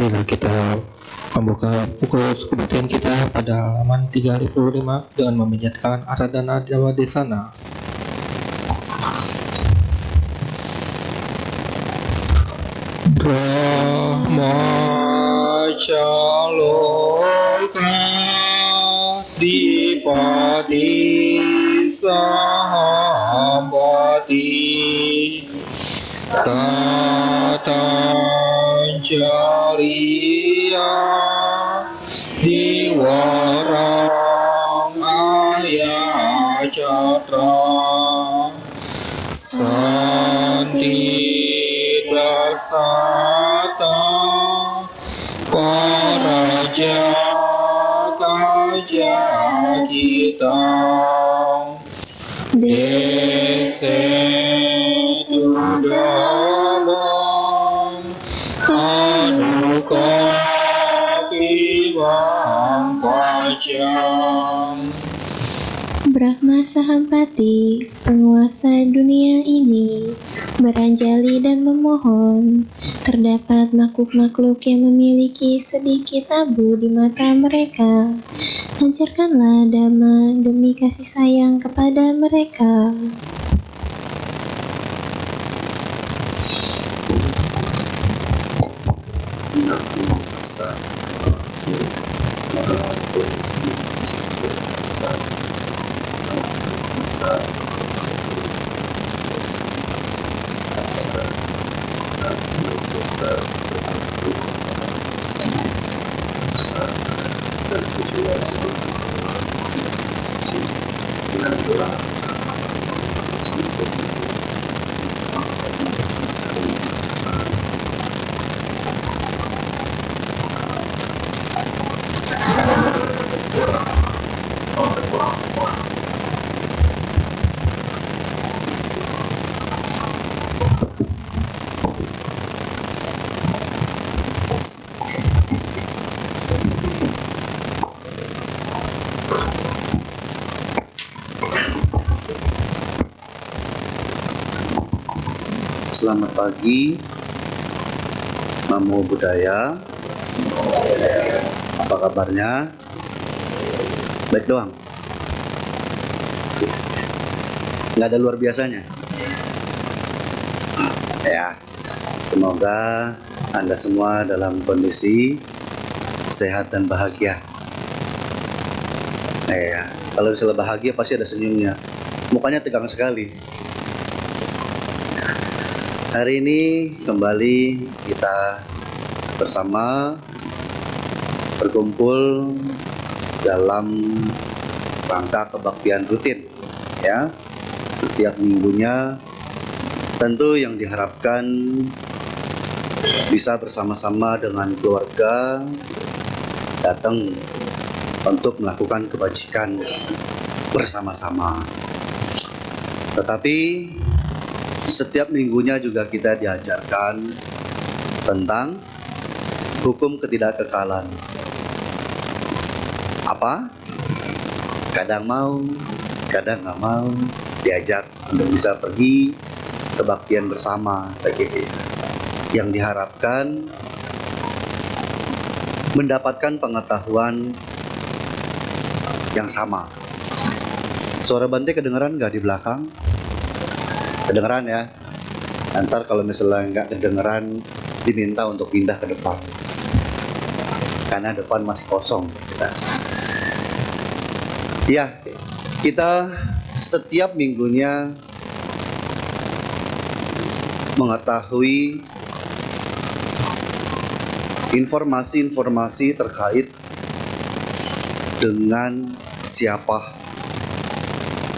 Marilah kita membuka buku kebaktian kita pada halaman 35 dengan memijatkan Aradana Dewa Desana. Brahmacaloka Dipati Sahambati Katanjaliya Diwarang Ayacatra Santi Dasata Paraja Kaja Kita Desetudamang Anukapivang Pacang. Brahma Sahampati, penguasa dunia ini, beranjali dan memohon. Terdapat makhluk-makhluk yang memiliki sedikit abu di mata mereka. Lancarkanlah dhamma demi kasih sayang kepada mereka. Selamat pagi, Namo Buddhaya. Apa kabarnya? Baik doang? Nggak ada luar biasanya? Ya, semoga Anda semua dalam kondisi sehat dan bahagia. Ya, kalau misalnya bahagia pasti ada senyumnya. Mukanya tegang sekali. Hari ini kembali kita bersama berkumpul dalam rangka kebaktian rutin, ya. Setiap minggunya tentu yang diharapkan bisa bersama-sama dengan keluarga datang untuk melakukan kebajikan bersama-sama. Tetapi setiap minggunya juga kita diajarkan tentang hukum ketidakkekalan. Apa? Kadang mau, kadang nggak mau diajak untuk bisa pergi kebaktian bersama. Yang diharapkan mendapatkan pengetahuan yang sama. Suara Bante kedengeran nggak di belakang? Kedengeran ya? Ntar kalau misalnya nggak kedengeran, diminta untuk pindah ke depan. Karena depan masih kosong. Ya, kita setiap minggunya mengetahui informasi-informasi terkait dengan siapa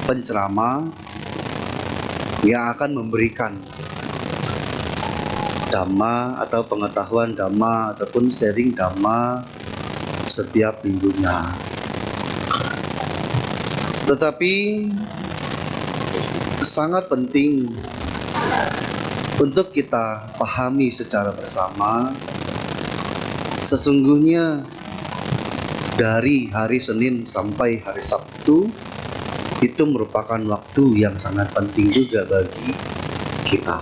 penceramah yang akan memberikan dhamma atau pengetahuan dhamma ataupun sharing dhamma setiap minggunya. Tetapi sangat penting untuk kita pahami secara bersama, sesungguhnya dari hari Senin sampai hari Sabtu itu merupakan waktu yang sangat penting juga bagi kita.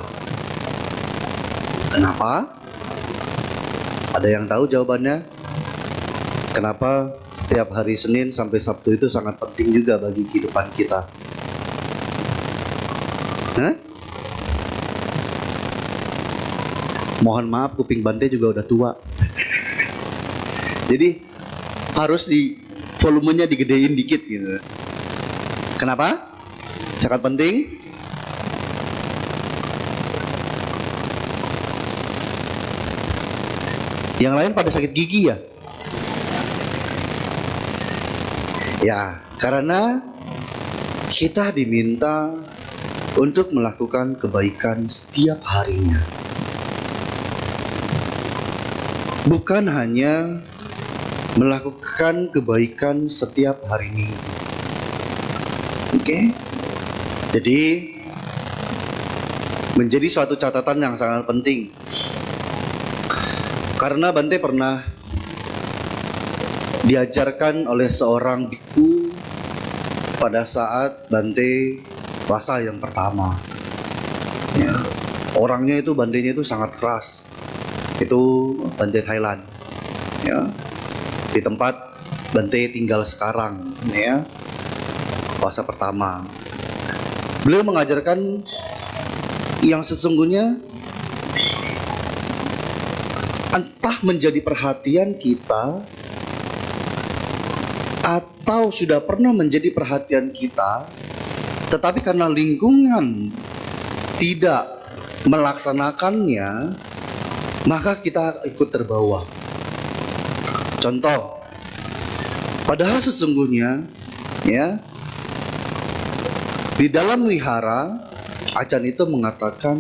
Kenapa? Ada yang tahu jawabannya? Kenapa setiap hari Senin sampai Sabtu itu sangat penting juga bagi kehidupan kita? Hah? Mohon maaf, kuping Bante juga udah tua. Jadi harus volumenya digedein dikit gitu. Kenapa? Sangat penting. Yang lain pada sakit gigi ya? Ya, karena kita diminta untuk melakukan kebaikan setiap harinya. Bukan hanya melakukan kebaikan setiap hari Minggu. Oke? Jadi menjadi suatu catatan yang sangat penting. Karena Bante pernah diajarkan oleh seorang biku pada saat Bante puasa yang pertama. Ya. Orangnya itu, Bantenya itu sangat keras. Itu Bante Thailand. Ya. Di tempat Bante tinggal sekarang, ya. Puasa pertama. Beliau mengajarkan yang sesungguhnya entah menjadi perhatian kita atau sudah pernah menjadi perhatian kita, tetapi karena lingkungan tidak melaksanakannya, maka kita ikut terbawa. Contoh, padahal sesungguhnya ya, di dalam wihara Acan itu mengatakan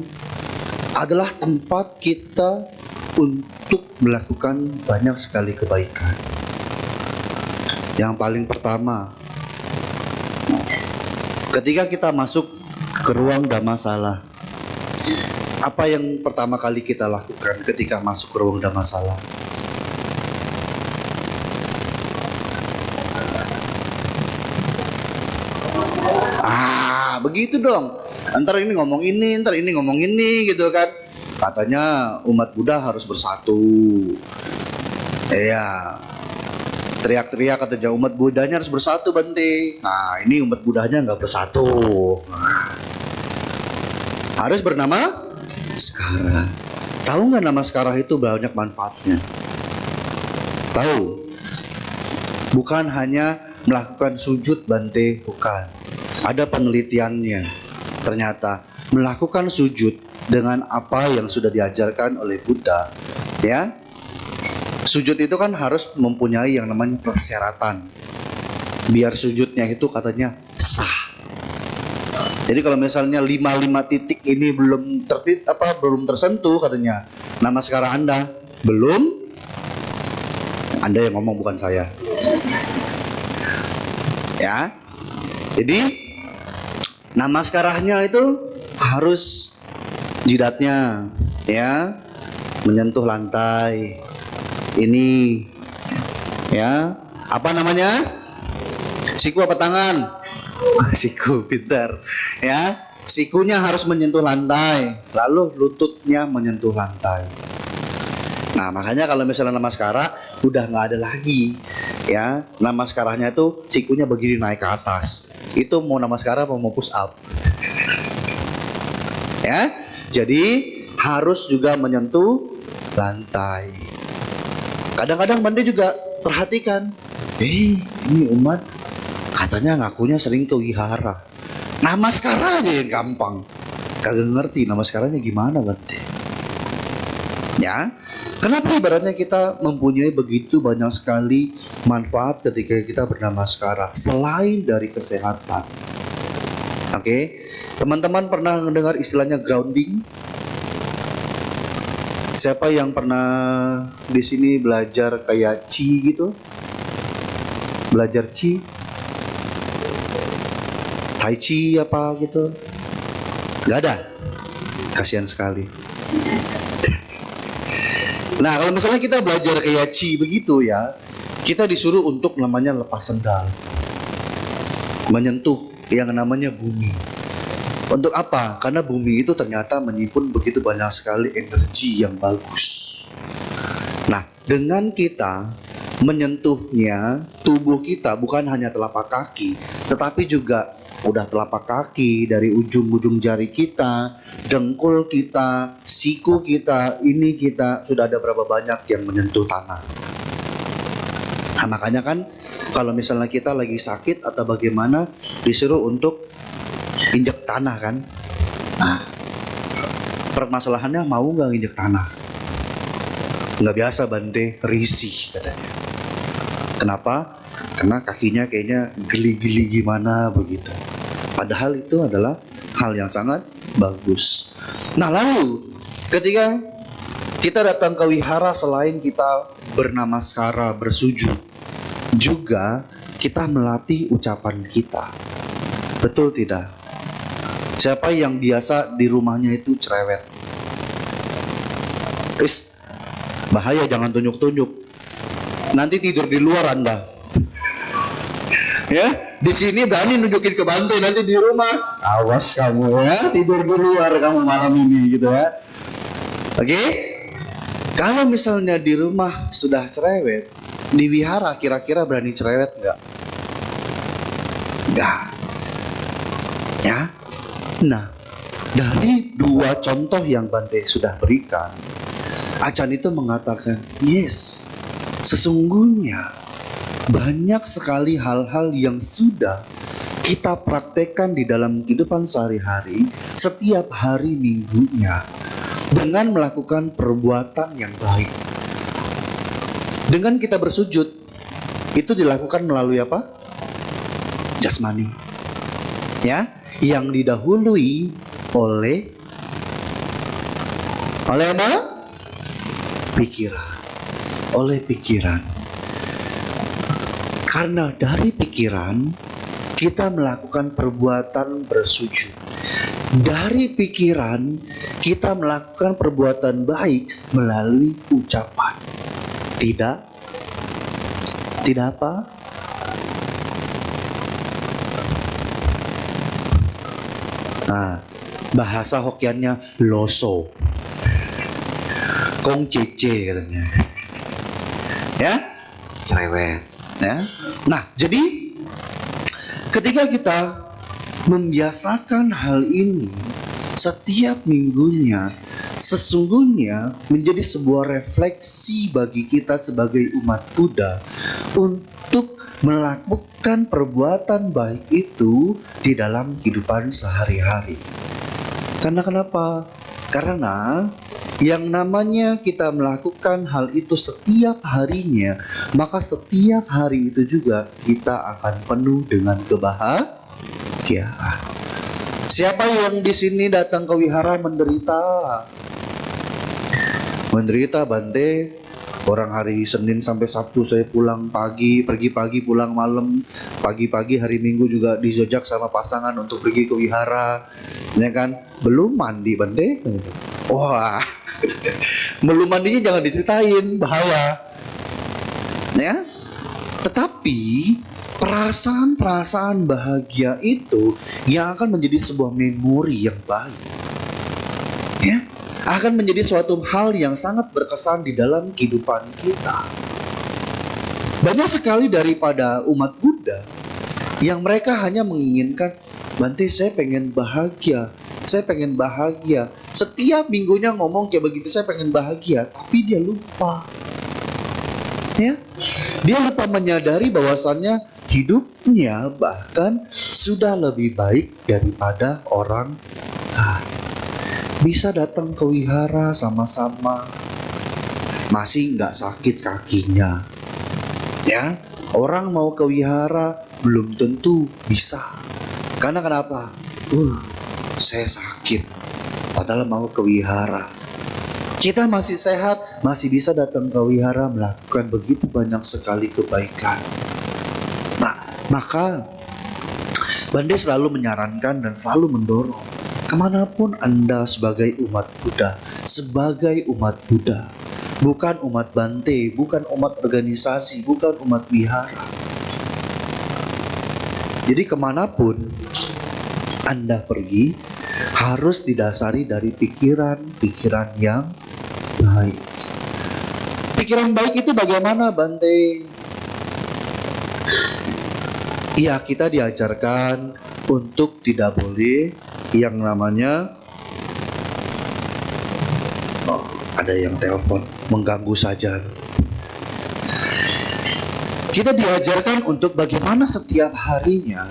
adalah tempat kita untuk melakukan banyak sekali kebaikan. Yang paling pertama, ketika kita masuk ke ruang Dhammasala, apa yang pertama kali kita lakukan ketika masuk ke ruang Dhammasala? Begitu dong. Ntar ini ngomong ini, ntar ini ngomong ini gitu kan. Katanya umat Buddha harus bersatu. Iya. Teriak-teriak katanya umat Buddhanya harus bersatu, Bante. Nah, ini umat Buddhanya nggak bersatu. Harus bernama Skara. Tahu nggak nama Skara itu banyak manfaatnya? Tahu? Bukan hanya melakukan sujud, Bante, bukan. Ada penelitiannya. Ternyata melakukan sujud dengan apa yang sudah diajarkan oleh Buddha, ya. Sujud itu kan harus mempunyai yang namanya persyaratan. Biar sujudnya itu katanya sah. Jadi kalau misalnya 5 titik ini belum tersentuh katanya, nama sekarang Anda belum. Anda yang ngomong, bukan saya. Ya. Jadi nama sekarangnya itu harus jidatnya ya menyentuh lantai. Ini ya, apa namanya? Siku apa tangan? Siku, pintar. Ya, sikunya harus menyentuh lantai, lalu lututnya menyentuh lantai. Nah, makanya kalau misalnya namaskara udah nggak ada lagi, ya. Namaskaranya itu sikunya begini naik ke atas. Itu mau namaskara mau push up. Ya, jadi harus juga menyentuh lantai. Kadang-kadang Bante juga perhatikan, ini umat katanya ngakunya sering ke wihara. Namaskara aja yang gampang. Kagak ngerti namaskaranya gimana, Bante. Ya, kenapa ibaratnya kita mempunyai begitu banyak sekali manfaat ketika kita bernamaskara selain dari kesehatan. Oke, teman-teman pernah mendengar istilahnya grounding? Siapa yang pernah di sini belajar kayak Qi gitu? Belajar Qi? Tai Chi apa gitu? Gak ada? Kasihan sekali. Nah, kalau misalnya kita belajar kayak Qi begitu ya, kita disuruh untuk namanya lepas sendal. Menyentuh yang namanya bumi. Untuk apa? Karena bumi itu ternyata menyimpan begitu banyak sekali energi yang bagus. Nah, dengan kita menyentuhnya, tubuh kita bukan hanya telapak kaki, tetapi juga udah telapak kaki, dari ujung-ujung jari kita, dengkul kita, siku kita, ini kita, sudah ada berapa banyak yang menyentuh tanah. Nah, makanya kan kalau misalnya kita lagi sakit atau bagaimana, disuruh untuk injek tanah kan. Nah, permasalahannya mau nggak injek tanah? Nggak biasa Bante, risih katanya. Kenapa? Karena kakinya kayaknya geli-geli gimana begitu. Padahal itu adalah hal yang sangat bagus. Nah, lalu ketika kita datang ke wihara, selain kita bernamaskara, bersujud, juga kita melatih ucapan kita. Betul tidak? Siapa yang biasa di rumahnya itu cerewet? Bahaya, jangan tunjuk-tunjuk. Nanti tidur di luar Anda. Ya, di sini berani nunjukin ke Bante, nanti di rumah awas kamu ya, tidur di luar kamu malam ini gitu ya. Oke? Kalau misalnya di rumah sudah cerewet, di wihara kira-kira berani cerewet nggak? Nggak. Ya. Nah, dari dua contoh yang Bante sudah berikan, Acan itu mengatakan, yes, sesungguhnya banyak sekali hal-hal yang sudah kita praktekkan di dalam kehidupan sehari-hari, setiap hari minggunya, dengan melakukan perbuatan yang baik. Dengan kita bersujud, itu dilakukan melalui apa? Jasmani. Ya, yang didahului oleh apa? Pikiran. Oleh pikiran. Karena dari pikiran kita melakukan perbuatan bersujud. Dari pikiran kita melakukan perbuatan baik melalui ucapan. Tidak apa? Nah, bahasa Hokiannya loso. Kong cece katanya. Ya, cerewet. Ya. Nah, jadi ketika kita membiasakan hal ini setiap minggunya, sesungguhnya menjadi sebuah refleksi bagi kita sebagai umat Buddha untuk melakukan perbuatan baik itu di dalam kehidupan sehari-hari. Karena kenapa? Karena yang namanya kita melakukan hal itu setiap harinya, maka setiap hari itu juga kita akan penuh dengan kebahagiaan. Siapa yang di sini datang ke wihara menderita? Menderita Bante. Orang hari Senin sampai Sabtu saya pulang pagi, pergi pagi, pulang malam. Pagi-pagi hari Minggu juga dijajak sama pasangan untuk pergi ke wihara. Ya kan? Belum mandi Bante. Wah. Belum mandinya jangan diceritain, bahaya. Ya. Tetapi perasaan-perasaan bahagia itu yang akan menjadi sebuah memori yang baik. Ya. Akan menjadi suatu hal yang sangat berkesan di dalam kehidupan kita. Banyak sekali daripada umat Buddha yang mereka hanya menginginkan, Bante saya pengen bahagia, saya pengen bahagia. Setiap minggunya ngomong kayak begitu, saya pengen bahagia, tapi dia lupa. Ya, dia lupa menyadari bahwasannya hidupnya bahkan sudah lebih baik daripada orang lain. Bisa datang ke wihara sama-sama, masih nggak sakit kakinya. Ya, orang mau ke wihara belum tentu bisa. Karena kenapa? Saya sakit, padahal mau ke wihara. Kita masih sehat, masih bisa datang ke wihara melakukan begitu banyak sekali kebaikan. Nah, maka Bante selalu menyarankan dan selalu mendorong, kemanapun Anda sebagai umat Buddha, bukan umat Bante, bukan umat organisasi, bukan umat wihara. Jadi kemanapun Anda pergi, harus didasari dari pikiran-pikiran yang baik. Pikiran baik itu bagaimana, Bante? Iya, kita diajarkan untuk tidak boleh yang namanya ada yang telepon, mengganggu saja. Kita diajarkan untuk bagaimana setiap harinya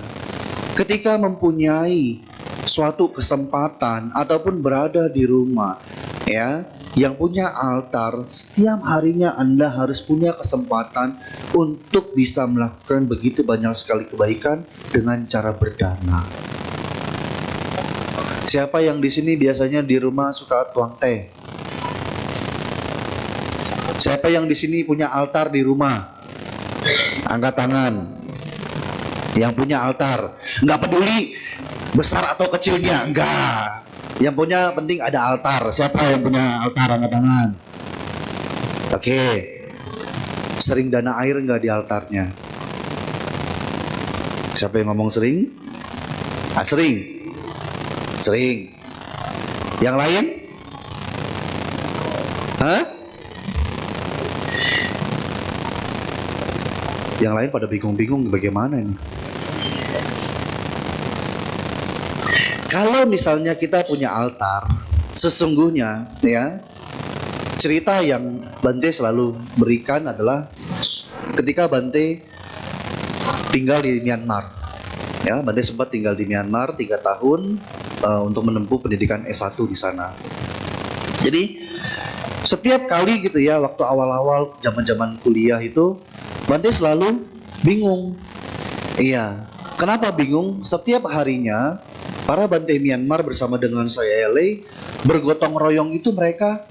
ketika mempunyai suatu kesempatan ataupun berada di rumah, ya, yang punya altar, setiap harinya Anda harus punya kesempatan untuk bisa melakukan begitu banyak sekali kebaikan dengan cara berdana. Siapa yang di sini biasanya di rumah suka tuang teh? Siapa yang di sini punya altar di rumah? Angkat tangan. Yang punya altar, nggak peduli besar atau kecilnya, enggak. Yang punya penting ada altar. Siapa yang punya altar, angkat tangan. Oke. Sering dana air nggak di altarnya? Siapa yang ngomong sering? Sering. Sering. Yang lain? Hah? Yang lain pada bingung-bingung bagaimana ini. Kalau misalnya kita punya altar, sesungguhnya ya, cerita yang Bante selalu berikan adalah ketika Bante tinggal di Myanmar. Ya, Bante sempat tinggal di Myanmar 3 tahun untuk menempuh pendidikan S1 di sana. Jadi setiap kali gitu ya, waktu awal-awal zaman-zaman kuliah itu, Bante selalu bingung. Iya, kenapa bingung? Setiap harinya para Bante Myanmar bersama dengan saya LA bergotong royong itu mereka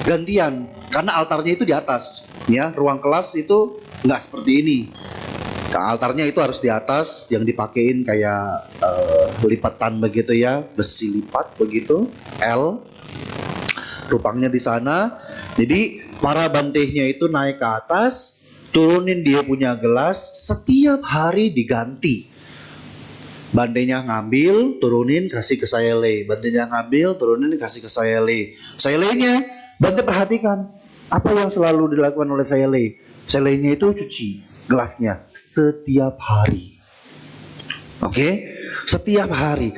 gantian, karena altarnya itu di atas. Ya, ruang kelas itu nggak seperti ini. Nah, altarnya itu harus di atas, yang dipakein kayak lipatan begitu ya, besi lipat begitu, L. Rupangnya di sana. Jadi para bantehnya itu naik ke atas, turunin dia punya gelas, setiap hari diganti. Bantenya ngambil, turunin, kasih ke saya le. Bantenya ngambil, turunin, kasih ke saya le. Saya le-nya, Bante perhatikan apa yang selalu dilakukan oleh saya le. Saya le-nya itu cuci gelasnya setiap hari. Oke? Setiap hari.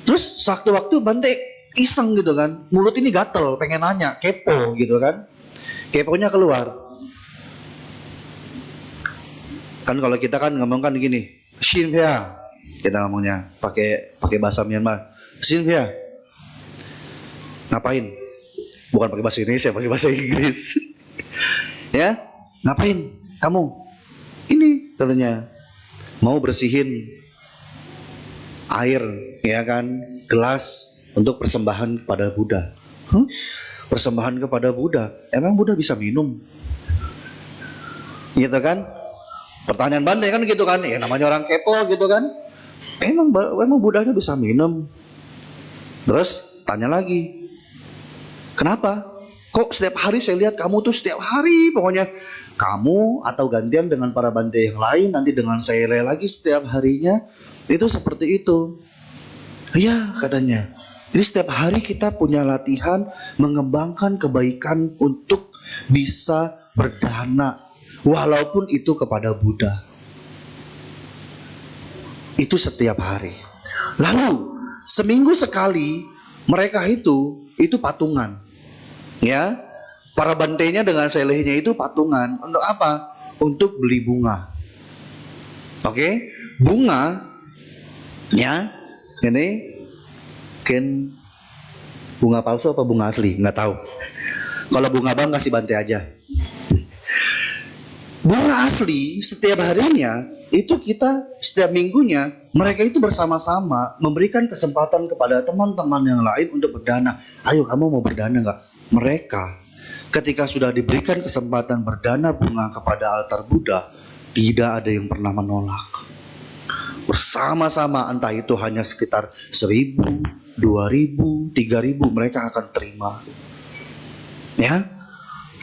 Terus sewaktu-waktu Bante iseng gitu kan, mulut ini gatel, pengen nanya, kepo gitu kan, keponya keluar. Kan kalau kita kan ngomong kan gini, Shin Pia, kita ngomongnya pakai bahasa Myanmar, Shin Pia, ngapain? Bukan pakai bahasa Indonesia, pakai bahasa Inggris. Ya, ngapain kamu? Ini katanya mau bersihin air, ya kan, gelas untuk persembahan kepada Buddha. Persembahan kepada Buddha. Emang Buddha bisa minum? Gitu kan? Pertanyaan Bante kan gitu kan? Ya namanya orang kepo gitu kan? Emang Buddhanya bisa minum? Terus tanya lagi. Kenapa? Kok setiap hari saya lihat kamu tuh setiap hari pokoknya kamu atau gantian dengan para Bante yang lain, nanti dengan saya lagi setiap harinya itu seperti itu. Iya katanya. Jadi setiap hari kita punya latihan mengembangkan kebaikan untuk bisa berdana, walaupun itu kepada Buddha. Itu setiap hari. Lalu seminggu sekali mereka itu patungan. Ya, para bantenya dengan selehnya itu patungan. Untuk apa? Untuk beli bunga. Oke, bunga. Ya, ini mungkin bunga palsu apa bunga asli, nggak tahu. Kalau bunga bang kasih Bante aja. Bunga asli setiap harinya itu kita setiap minggunya mereka itu bersama-sama memberikan kesempatan kepada teman-teman yang lain untuk berdana. Ayo kamu mau berdana nggak? Mereka ketika sudah diberikan kesempatan berdana bunga kepada altar Buddha, tidak ada yang pernah menolak. Bersama-sama, entah itu hanya sekitar 1.000, 2.000, 3.000, mereka akan terima. Ya,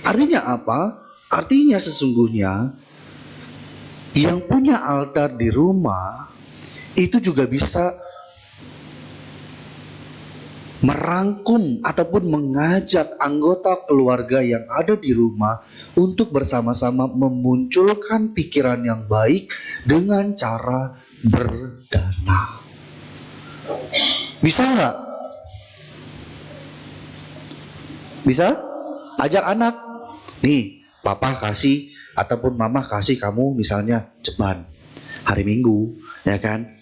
artinya apa? Artinya sesungguhnya yang punya altar di rumah itu juga bisa merangkum ataupun mengajak anggota keluarga yang ada di rumah untuk bersama-sama memunculkan pikiran yang baik dengan cara berdana. Bisa nggak? Bisa? Ajak anak. Nih, papa kasih ataupun mama kasih kamu misalnya ceban hari Minggu, ya kan?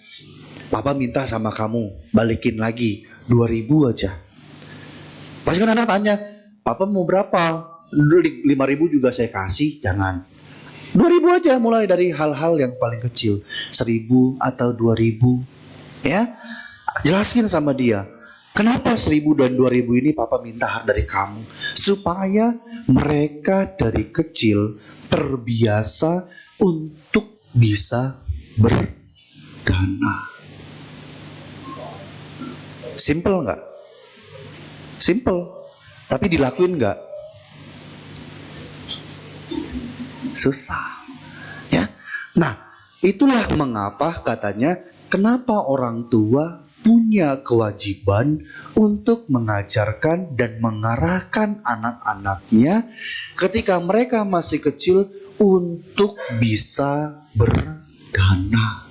Papa minta sama kamu balikin lagi 2.000 aja. Pasti kan anak tanya, papa mau berapa? 5.000 juga saya kasih. Jangan, 2.000 aja, mulai dari hal-hal yang paling kecil, 1.000 atau 2.000. Ya, jelaskin sama dia, kenapa 1.000 dan 2.000 ini papa minta dari kamu, supaya mereka dari kecil terbiasa untuk bisa berdana. Simple nggak? Simple. Tapi dilakuin nggak? Susah. Ya. Nah, itulah mengapa katanya kenapa orang tua punya kewajiban untuk mengajarkan dan mengarahkan anak-anaknya ketika mereka masih kecil untuk bisa berdana.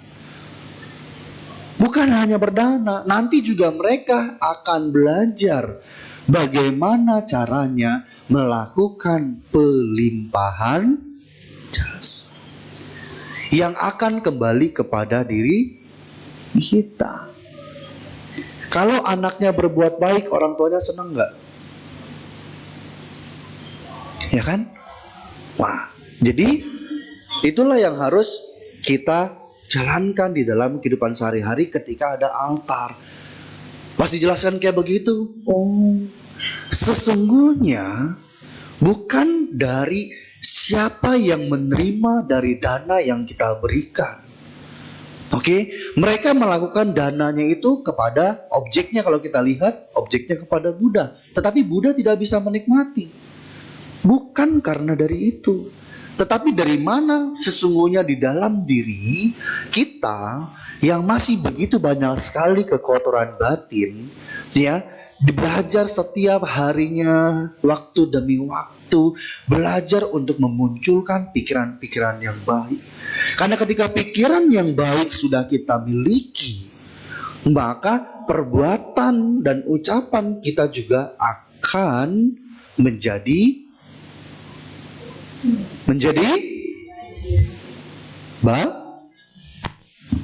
Bukan hanya berdana, nanti juga mereka akan belajar bagaimana caranya melakukan pelimpahan jasa yang akan kembali kepada diri kita. Kalau anaknya berbuat baik, orang tuanya senang nggak? Ya kan? Wah, jadi itulah yang harus kita jalankan di dalam kehidupan sehari-hari ketika ada altar. Pas dijelaskan kayak begitu, oh, sesungguhnya bukan dari siapa yang menerima dari dana yang kita berikan. Oke, mereka melakukan dananya itu kepada objeknya. Kalau kita lihat, objeknya kepada Buddha. Tetapi Buddha tidak bisa menikmati. Bukan karena dari itu. Tetapi dari mana sesungguhnya di dalam diri kita yang masih begitu banyak sekali kekotoran batin, ya, belajar setiap harinya, waktu demi waktu, belajar untuk memunculkan pikiran-pikiran yang baik. Karena ketika pikiran yang baik sudah kita miliki, maka perbuatan dan ucapan kita juga akan menjadi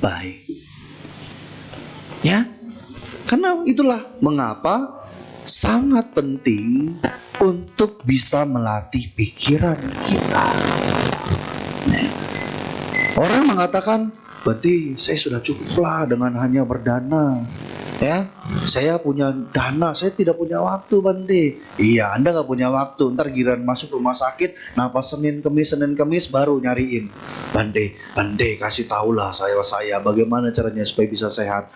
baik. Ya, karena itulah mengapa sangat penting untuk bisa melatih pikiran kita. Orang mengatakan, berarti saya sudah cukuplah dengan hanya berdana. Ya, saya punya dana, saya tidak punya waktu, Bante. Iya, Anda nggak punya waktu. Ntar giliran masuk rumah sakit, napas Senin Kemis baru nyariin. Bante, kasih tahulah saya bagaimana caranya supaya bisa sehat.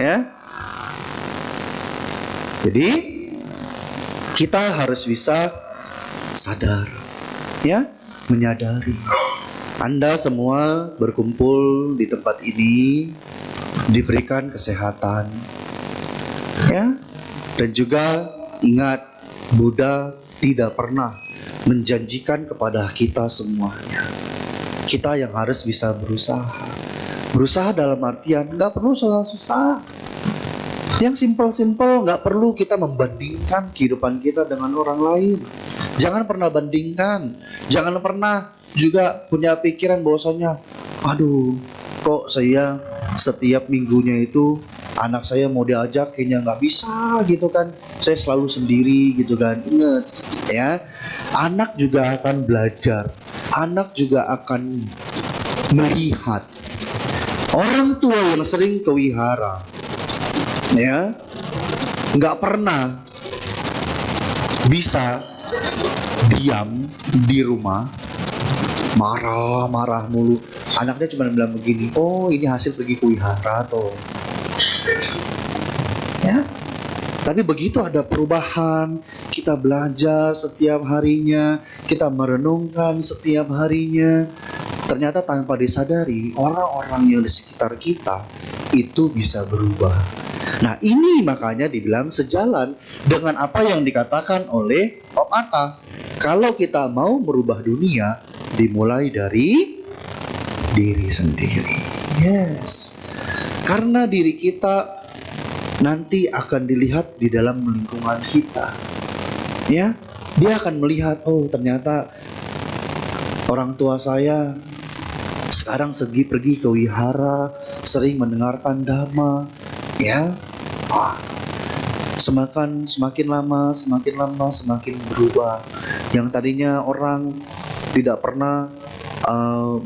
Ya, jadi kita harus bisa sadar, ya, menyadari. Anda semua berkumpul di tempat ini diberikan kesehatan, ya, dan juga ingat, Buddha tidak pernah menjanjikan kepada kita semuanya. Kita yang harus bisa berusaha dalam artian nggak perlu susah-susah, yang simpel-simpel, nggak perlu kita membandingkan kehidupan kita dengan orang lain. Jangan pernah bandingkan, jangan pernah juga punya pikiran bahwasanya, aduh, kok saya setiap minggunya itu anak saya mau diajak kayaknya nggak bisa gitu kan, saya selalu sendiri gitu kan. Ingat ya, anak juga akan belajar, anak juga akan melihat orang tua yang sering ke wihara, ya, nggak pernah bisa diam di rumah, marah mulu. Anaknya cuma bilang begini, oh ini hasil pergi ke wihara tuh, ya. Tapi begitu ada perubahan, kita belajar setiap harinya, kita merenungkan setiap harinya, ternyata tanpa disadari orang-orang yang di sekitar kita itu bisa berubah. Nah, ini makanya dibilang sejalan dengan apa yang dikatakan oleh Om Atta. Kalau kita mau merubah dunia, dimulai dari diri sendiri. Yes. Karena diri kita nanti akan dilihat di dalam lingkungan kita. Ya, dia akan melihat, oh ternyata orang tua saya sekarang pergi ke wihara, sering mendengarkan dhamma, ya. Semakin lama semakin berubah. Yang tadinya orang tidak pernah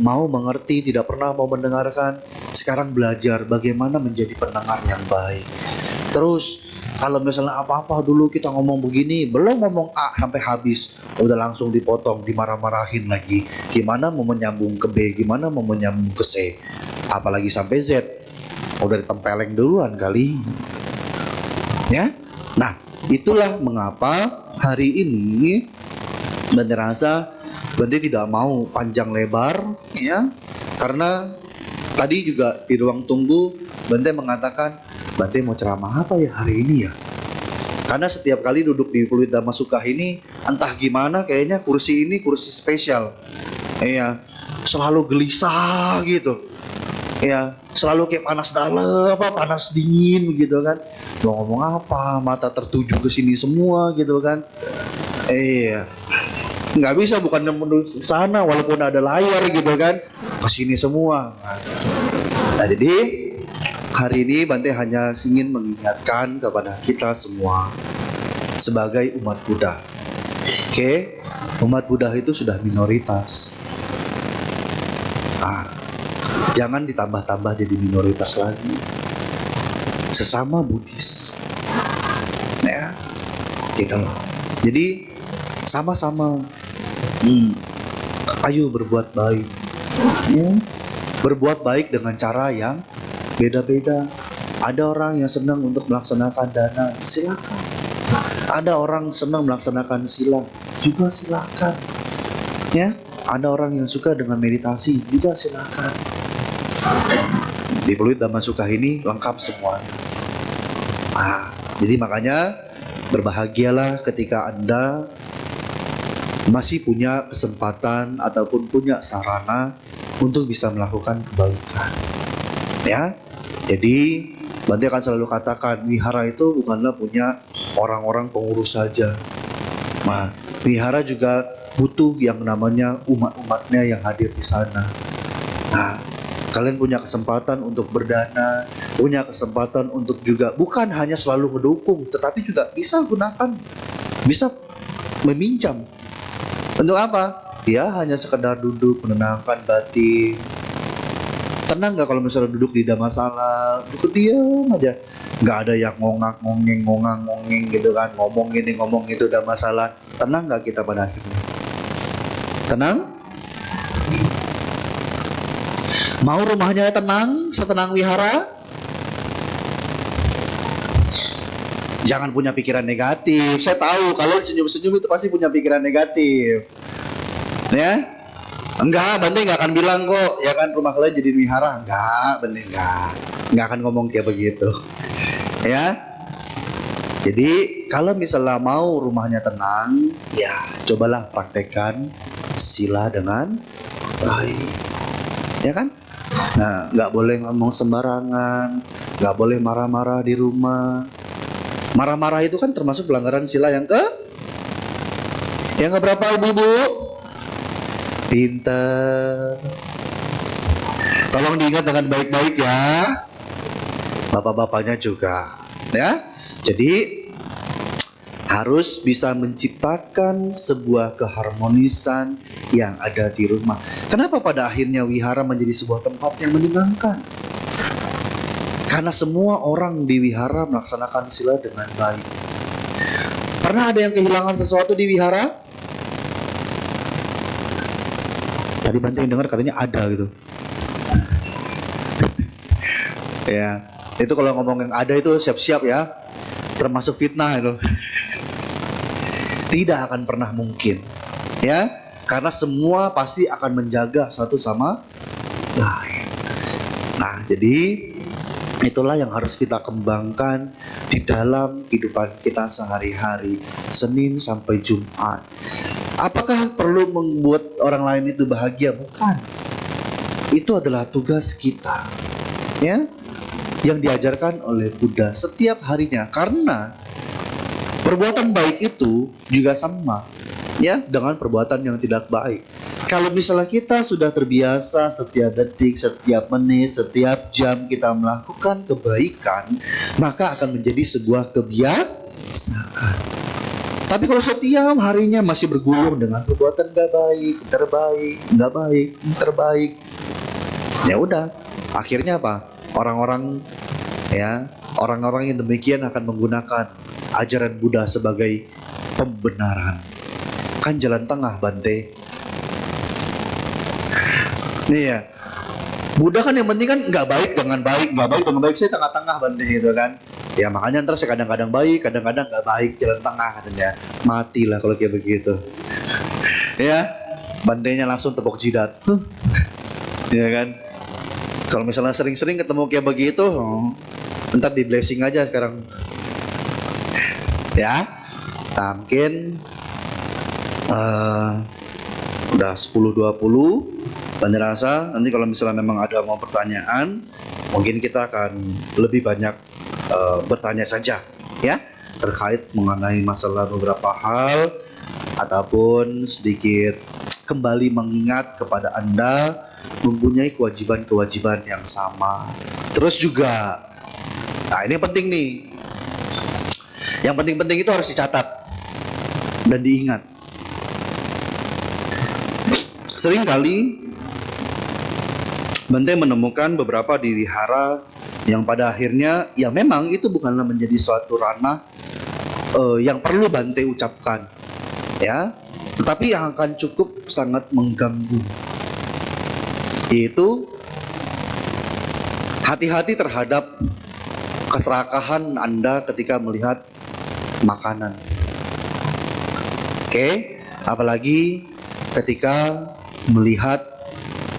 mau mengerti, tidak pernah mau mendengarkan, sekarang belajar bagaimana menjadi pendengar yang baik. Terus kalau misalnya apa-apa dulu kita ngomong begini, belum ngomong A sampai habis, udah langsung dipotong, dimarah-marahin lagi. Gimana mau menyambung ke B, gimana mau menyambung ke C, apalagi sampai Z, udah ditempeleng duluan kali. Ya, nah itulah mengapa hari ini Bante rasa Bante tidak mau panjang lebar, ya, karena tadi juga di ruang tunggu Bante mengatakan, Bante mau ceramah apa ya hari ini ya? Karena setiap kali duduk di Pluit Dhammasuka ini, entah gimana kayaknya kursi ini kursi spesial. Iya, selalu gelisah gitu. Ya, selalu kayak panas dalam, panas dingin gitu kan. Mau ngomong apa, mata tertuju ke sini semua gitu kan. Iya. Nggak bisa, bukan menuju sana walaupun ada layar gitu kan. Ke sini semua. Nah, jadi hari ini Bante hanya ingin mengingatkan kepada kita semua sebagai umat Buddha. Oke, umat Buddha itu sudah minoritas. Jangan ditambah-tambah jadi minoritas lagi. Sesama Buddhis, ya, gitu loh. Jadi sama-sama, ayo berbuat baik, ya. Berbuat baik dengan cara yang beda-beda. Ada orang yang senang untuk melaksanakan dana, silakan. Ada orang senang melaksanakan sila, juga silakan. Ya, ada orang yang suka dengan meditasi, juga silakan. Di Pluit Dhammasuka ini lengkap semuanya. Jadi makanya berbahagialah ketika Anda masih punya kesempatan ataupun punya sarana untuk bisa melakukan kebaikan. Ya, jadi Bante akan selalu katakan, wihara itu bukanlah punya orang-orang pengurus saja. Nah, wihara juga butuh yang namanya umat-umatnya yang hadir di sana. Nah, kalian punya kesempatan untuk berdana, punya kesempatan untuk juga bukan hanya selalu mendukung, tetapi juga bisa gunakan, bisa meminjam. Untuk apa? Ya hanya sekedar duduk menenangkan batin. Tenang nggak kalau misalnya duduk di Dhammasala, duduk diam aja, nggak ada yang ngongang-ngongeng gitu kan, ngomong ini ngomong itu Dhammasala. Tenang nggak kita pada akhirnya? Tenang? Mau rumahnya tenang, setenang wihara? Jangan punya pikiran negatif. Saya tahu kalau senyum-senyum itu pasti punya pikiran negatif. Ya? Enggak, Bante nggak akan bilang kok, ya kan rumah kalian jadi wihara. Enggak, Bante nggak akan ngomong kayak begitu. Ya? Jadi kalau misalnya mau rumahnya tenang, ya cobalah praktekkan sila dengan baik. Ya kan? Nah, nggak boleh ngomong sembarangan, nggak boleh marah-marah di rumah. Marah-marah itu kan termasuk pelanggaran sila yang berapa, ibu-ibu? Pinter. Tolong diingat dengan baik-baik ya. Bapak-bapaknya juga, ya. Jadi harus bisa menciptakan sebuah keharmonisan yang ada di rumah. Kenapa pada akhirnya wihara menjadi sebuah tempat yang menyenangkan? Karena semua orang di wihara melaksanakan sila dengan baik. Pernah ada yang kehilangan sesuatu di wihara? Tadi Bante yang dengar katanya ada gitu. Ya, itu kalau ngomong yang ada itu siap-siap ya. Termasuk fitnah itu. Tidak akan pernah mungkin. Ya, Karena semua pasti akan menjaga satu sama lain. Nah, jadi itulah yang harus kita kembangkan di dalam kehidupan kita sehari-hari, Senin sampai Jumat. Apakah perlu membuat orang lain itu bahagia? Bukan. Itu adalah tugas kita, ya, yang diajarkan oleh Buddha setiap harinya. Karena perbuatan baik itu juga sama, ya, dengan perbuatan yang tidak baik. Kalau misalnya kita sudah terbiasa setiap detik, setiap menit, setiap jam kita melakukan kebaikan, maka akan menjadi sebuah kebiasaan. Tapi kalau setiap harinya masih bergulung dengan perbuatan gak baik, terbaik, gak baik, terbaik, ya udah, akhirnya apa? Orang-orang yang demikian akan menggunakan ajaran Buddha sebagai pembenaran. Kan jalan tengah, Bante. Nih ya, Buddha kan yang penting kan nggak baik dengan baik, nggak baik dengan baik, saya tengah-tengah, Bante, gitu kan. Ya makanya ntar saya kadang-kadang baik, kadang-kadang nggak baik, jalan tengah katanya. Matilah kalau kayak begitu. Ya, Bantenya langsung tepuk jidat. Ya kan. Kalau misalnya sering-sering ketemu kayak begitu, ntar di blessing aja sekarang. Ya, nah, mungkin udah 10.20. Bante rasa nanti kalau misalnya memang ada mau pertanyaan, mungkin kita akan lebih banyak bertanya saja, ya, terkait mengenai masalah beberapa hal, ataupun sedikit kembali mengingat kepada Anda mempunyai kewajiban-kewajiban yang sama. Terus juga, nah ini yang penting nih, yang penting-penting itu harus dicatat dan diingat. Seringkali Bante menemukan beberapa di wihara yang pada akhirnya ya memang itu bukanlah menjadi suatu ranah yang perlu Bante ucapkan, ya, tetapi yang akan cukup sangat mengganggu, yaitu hati-hati terhadap keserakahan Anda ketika melihat makanan. Oke, apalagi ketika melihat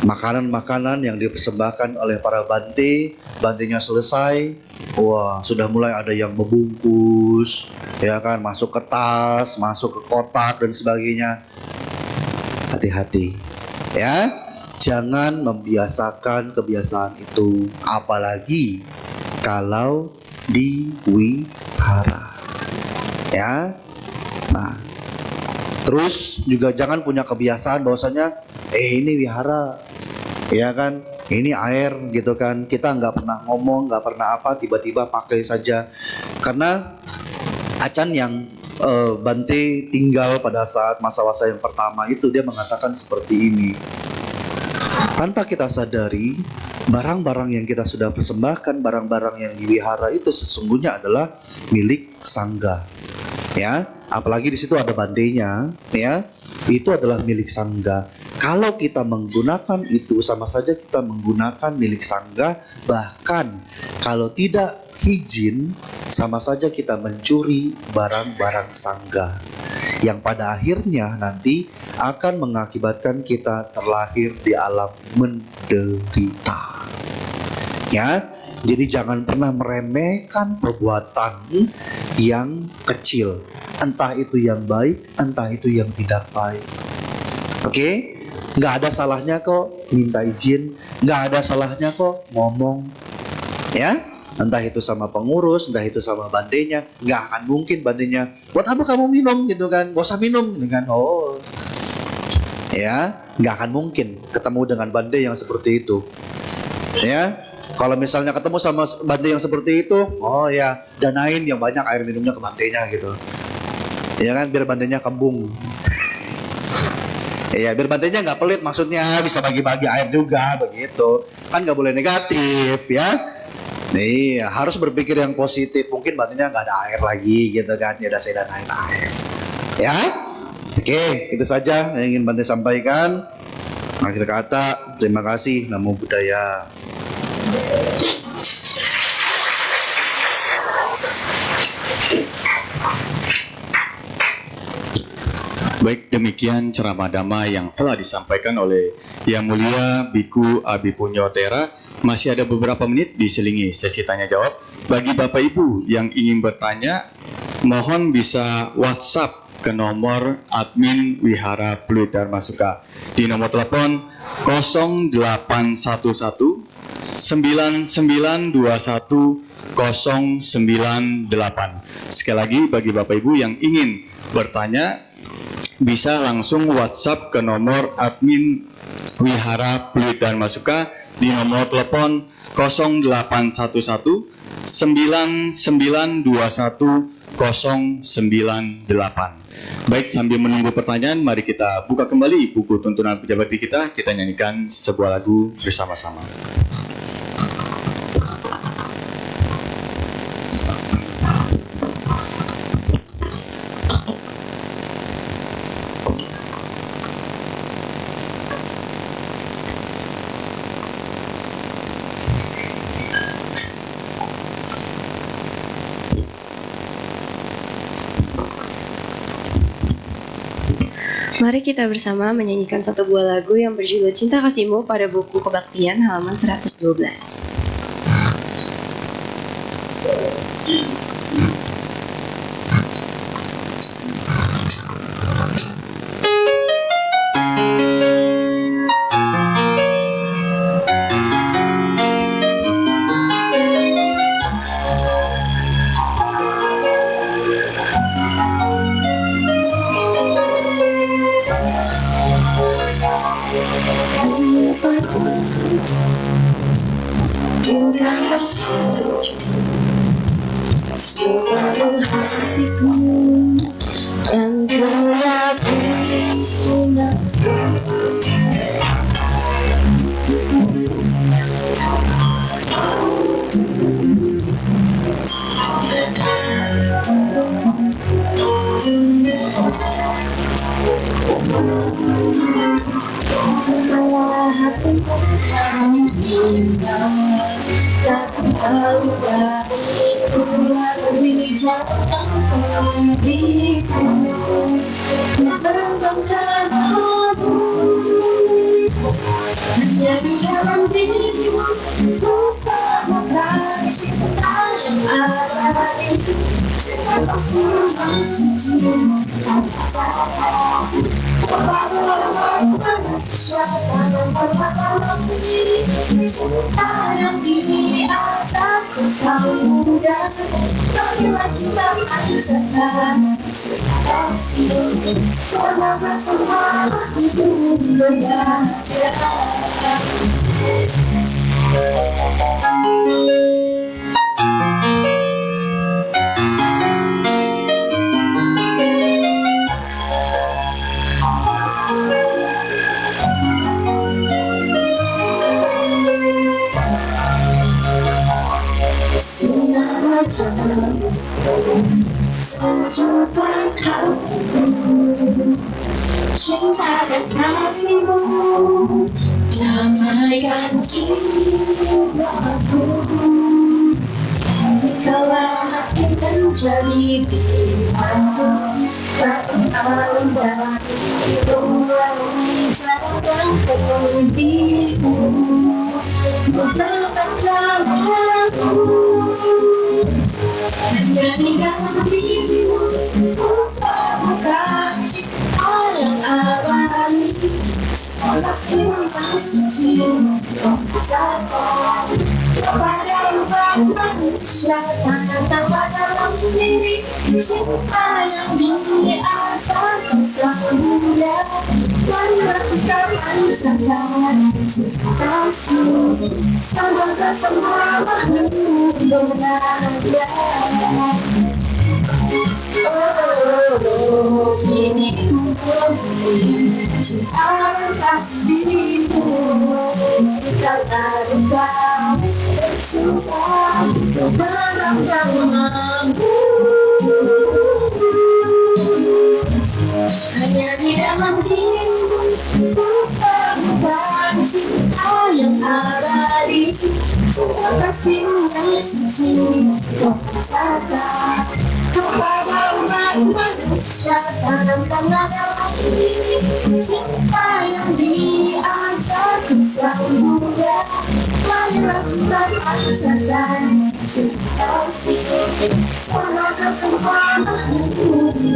makanan-makanan yang dipersembahkan oleh para bantenya selesai, wah, sudah mulai ada yang membungkus, ya kan, masuk ke tas, masuk ke kotak dan sebagainya. Hati-hati, ya, jangan membiasakan kebiasaan itu, apalagi kalau di wihara, ya. Nah, terus juga jangan punya kebiasaan bahwasanya ini wihara, ya kan, ini air gitu kan, kita nggak pernah ngomong, nggak pernah apa, tiba-tiba pakai saja. Karena Acan yang Bante tinggal pada saat masa-masa yang pertama itu, dia mengatakan seperti ini. Tanpa kita sadari, barang-barang yang kita sudah persembahkan, barang-barang yang diwihara itu sesungguhnya adalah milik sangga, ya. Apalagi di situ ada bantenya, ya, itu adalah milik sangga. Kalau kita menggunakan itu, sama saja kita menggunakan milik sangga. Bahkan kalau tidak izin, sama saja kita mencuri barang-barang sangga, yang pada akhirnya nanti akan mengakibatkan kita terlahir di alam menderita, ya. Jadi jangan pernah meremehkan perbuatan yang kecil, entah itu yang baik, entah itu yang tidak baik. Oke? Nggak ada salahnya kok minta izin, nggak ada salahnya kok ngomong, ya. Entah itu sama pengurus, entah itu sama bandenya. Nggak akan mungkin bandenya, buat apa kamu minum gitu kan, gak usah minum gitu kan. Oh, ya, nggak akan mungkin ketemu dengan bande yang seperti itu, ya. Kalau misalnya ketemu sama bande yang seperti itu, oh ya, danain yang banyak air minumnya ke bandenya gitu, ya kan, biar bandenya kembung. Ya, biar bantenya nggak pelit, maksudnya bisa bagi-bagi air juga begitu. Kan nggak boleh negatif, ya. Nih, harus berpikir yang positif. Mungkin bantenya nggak ada air lagi gitu kan. Ya udah, saya danain air. Ya. Oke, itu saja yang ingin Bante sampaikan. Akhir kata, terima kasih. Namo Buddhaya. Baik, demikian ceramah damai yang telah disampaikan oleh Yang Mulia Biku Abi Punyotera. Masih ada beberapa menit diselingi sesi tanya jawab. Bagi Bapak Ibu yang ingin bertanya, mohon bisa WhatsApp ke nomor admin Wihara Pluit Dharma Suka di nomor telepon 0811 9921 098. Sekali lagi, bagi Bapak Ibu yang ingin bertanya, bisa langsung WhatsApp ke nomor admin Wihara Pluit Dharma Suka di nomor telepon 0811 9921 098. Baik, sambil menunggu pertanyaan, mari kita buka kembali buku tuntunan pejabat kita. Kita nyanyikan sebuah lagu bersama-sama. Mari kita bersama menyanyikan satu buah lagu yang berjudul Cinta Kasihmu pada buku Kebaktian halaman 112. Separuh hatiku yang telah punah. Malah hatiku hanya ingat, tak tahu dariku lebih jauh diriku terbang jauh. Hanya di dalam dirimu bukan cinta yang abadi, cinta kasih yang suci kepada manusia yang berhati diri, cinta yang diajak bersaudaraan. Marilah kita panjatkan kasih selama hidup berbahagia. Sinar wajahmu sejukkan hatiku, cinta dan kasihmu damaikan jiwaku. Dikala hati menjadi bintang, tak paling dari ruang hijau yang putihmu, bukakan jalanku. Hanya di dalam dirimu bukan cinta yang abadi, cinta kasih yang suci jatuh kepada manusia tanpa dalam diri, cinta yang diajak bersaudaraan. Marilah kita panjatkan kasih semoga semua makhluk berbahagia. Oh, diriku lebih cinta kasihmu, kata duka bersumpah dalam jamamu. Hanya di dalam dirimu bukan cinta yang abadi, cinta kasih yang suci kau jaga kepada umat manusia Rasakan lagi cinta yang diajarkan selalu muda. Marilah kita rasakan cinta kasih. Semoga semua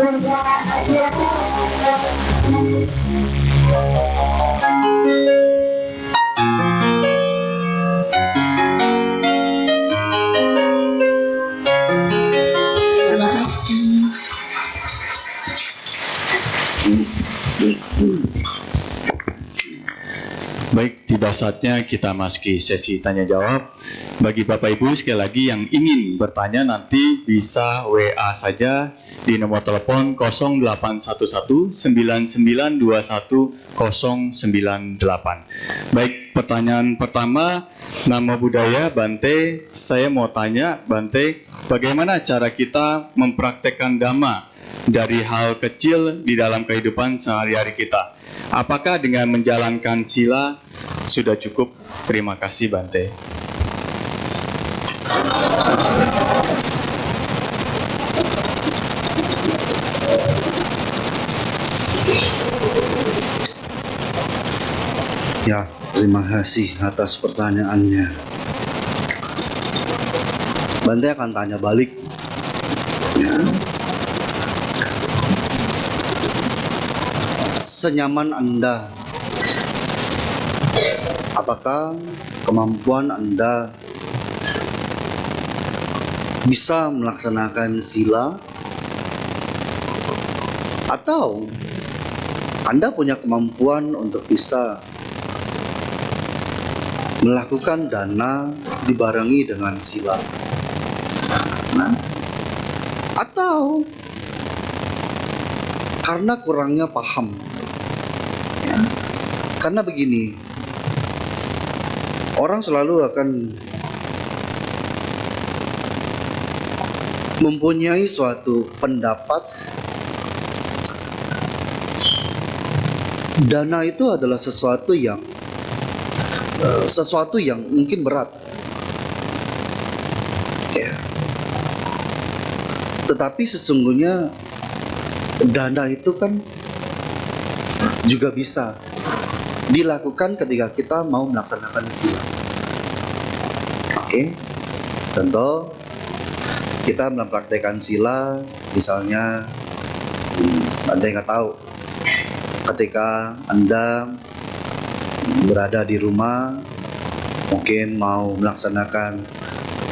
berbahagia. Terima kasih. Baik, tiba saatnya kita masuki sesi tanya jawab. Bagi Bapak Ibu sekali lagi yang ingin bertanya nanti bisa WA saja di nomor telepon 0811 9921 098. Baik, pertanyaan pertama, nama budaya Bante. Saya mau tanya Bante, bagaimana cara kita mempraktekkan Dhamma dari hal kecil di dalam kehidupan sehari-hari kita? Apakah dengan menjalankan sila sudah cukup? Terima kasih Bante. Ya, terima kasih atas pertanyaannya. Bante akan tanya balik. Ya. Senyaman Anda, apakah kemampuan Anda bisa melaksanakan sila, atau Anda punya kemampuan untuk bisa melakukan dana dibarengi dengan sila? Nah, atau karena kurangnya paham? Ya. Karena begini, orang selalu akan mempunyai suatu pendapat dana itu adalah sesuatu yang mungkin berat. Ya. Tetapi sesungguhnya dana itu kan juga bisa dilakukan ketika kita mau melaksanakan sila. Oke. Contoh, kita mempraktekkan sila, misalnya Anda nggak tahu, ketika Anda berada di rumah, mungkin mau melaksanakan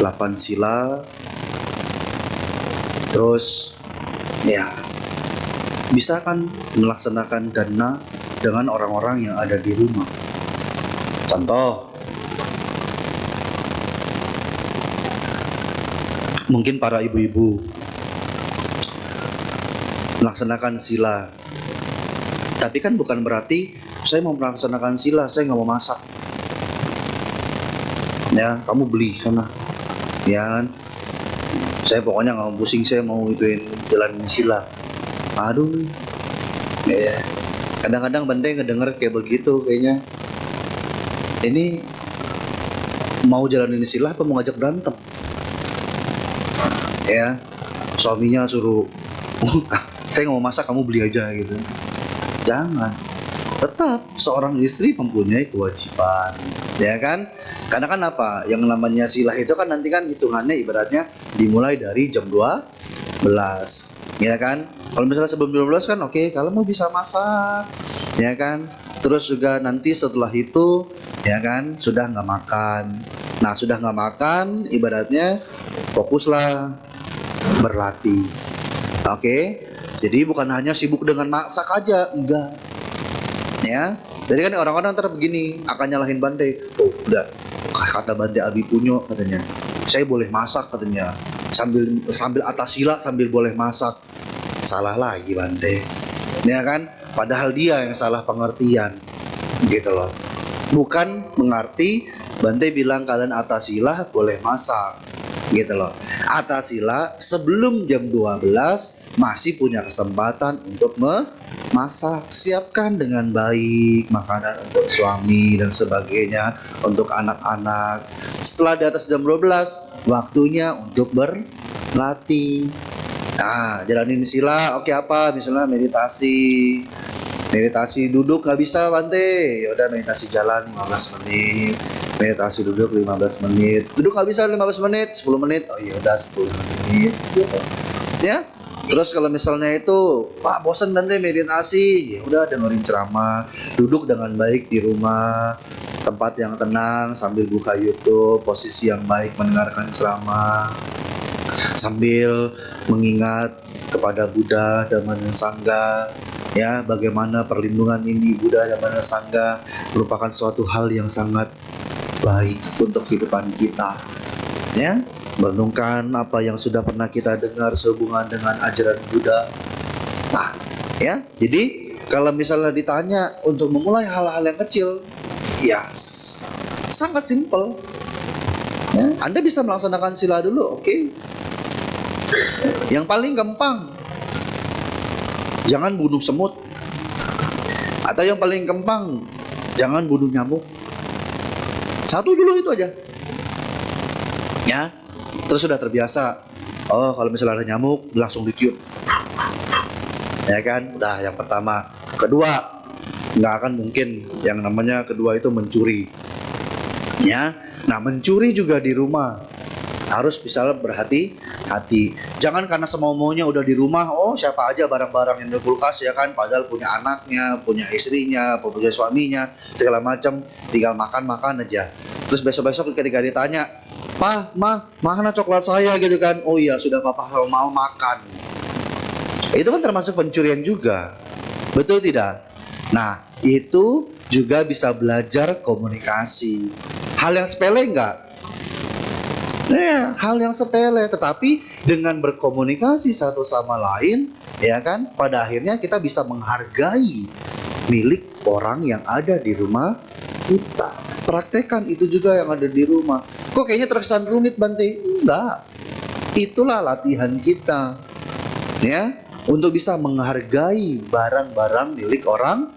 8 sila, terus ya bisa kan melaksanakan dana dengan orang-orang yang ada di rumah. Contoh, mungkin para ibu-ibu melaksanakan sila, tapi kan bukan berarti saya mau melaksanakan sila, saya nggak mau masak. Ya, kamu beli sana. Ya, saya pokoknya nggak mau pusing, saya mau ituin jalan sila. Aduh, ya. Kadang-kadang Bante ngedenger kayak begitu kayaknya. Ini mau jalanin sila apa mau ngajak berantem? Ya, suaminya suruh, saya nggak mau masak, kamu beli aja gitu. Jangan. Tetap seorang istri mempunyai kewajiban, ya kan? Karena kan apa? Yang namanya sila itu kan nanti kan hitungannya ibaratnya dimulai dari jam 12, ya kan? Kalau misalnya sebelum 12 kan oke, kalau mau bisa masak, ya kan? Terus juga nanti setelah itu, ya kan, sudah nggak makan. Nah, sudah nggak makan, ibaratnya fokuslah berlatih. Oke? Jadi bukan hanya sibuk dengan masak aja, enggak. Ya, jadi kan orang-orang ntar begini akan nyalahin Bante. Oh, udah kata Bante Abi Punyo katanya, saya boleh masak katanya, sambil atas sila sambil boleh masak. Salah lagi Bante, ya kan? Padahal dia yang salah pengertian, gitu loh. Bukan mengerti Bante bilang kalian atas sila boleh masak, gitu loh. Atas sila sebelum jam 12 masih punya kesempatan untuk memasak. Siapkan dengan baik makanan untuk suami dan sebagainya, untuk anak-anak. Setelah di atas jam 12, waktunya untuk berlatih. Nah, jalanin sila, oke apa? Misalnya meditasi. Meditasi duduk nggak bisa Bante, ya udah meditasi jalan 15 menit, meditasi duduk 15 menit, duduk nggak bisa 15 menit, 10 menit, oh ya udah 10 menit, gitu. Ya. Terus kalau misalnya itu, Pak bosan Bante meditasi, ya udah dengerin ceramah, duduk dengan baik di rumah, tempat yang tenang sambil buka YouTube, posisi yang baik mendengarkan ceramah, sambil mengingat kepada Buddha Dhamma dan Sangha, ya bagaimana perlindungan ini Buddha Dhamma dan Sangha merupakan suatu hal yang sangat baik untuk kehidupan kita, ya merenungkan apa yang sudah pernah kita dengar sehubungan dengan ajaran Buddha. Nah, ya jadi kalau misalnya ditanya untuk memulai hal-hal yang kecil, ya sangat simpel, ya, Anda bisa melaksanakan sila dulu, oke. Yang paling gampang, jangan bunuh semut. Atau yang paling gampang, jangan bunuh nyamuk. Satu dulu itu aja. Ya, terus sudah terbiasa. Oh, kalau misalnya ada nyamuk, langsung ditiup. Ya kan? Udah yang pertama. Kedua, nggak akan mungkin yang namanya kedua itu mencuri. Ya, nah mencuri juga di rumah. Harus bisa berhati-hati. Jangan karena semau-maunya udah di rumah, oh siapa aja barang-barang yang di kulkas ya kan, padahal punya anaknya, punya istrinya, punya suaminya, segala macam, tinggal makan-makan aja. Terus besok-besok ketika ditanya, "Pak, Ma, mana coklat saya?" gitu kan. Oh iya, sudah Papa mau makan. Itu kan termasuk pencurian juga. Betul tidak? Nah, itu juga bisa belajar komunikasi. Hal yang sepele enggak? Nah, hal yang sepele, tetapi dengan berkomunikasi satu sama lain, ya kan, pada akhirnya kita bisa menghargai milik orang yang ada di rumah kita. Praktekkan itu juga yang ada di rumah. Kok kayaknya terkesan rumit Bante? Enggak. Itulah latihan kita, ya, untuk bisa menghargai barang-barang milik orang.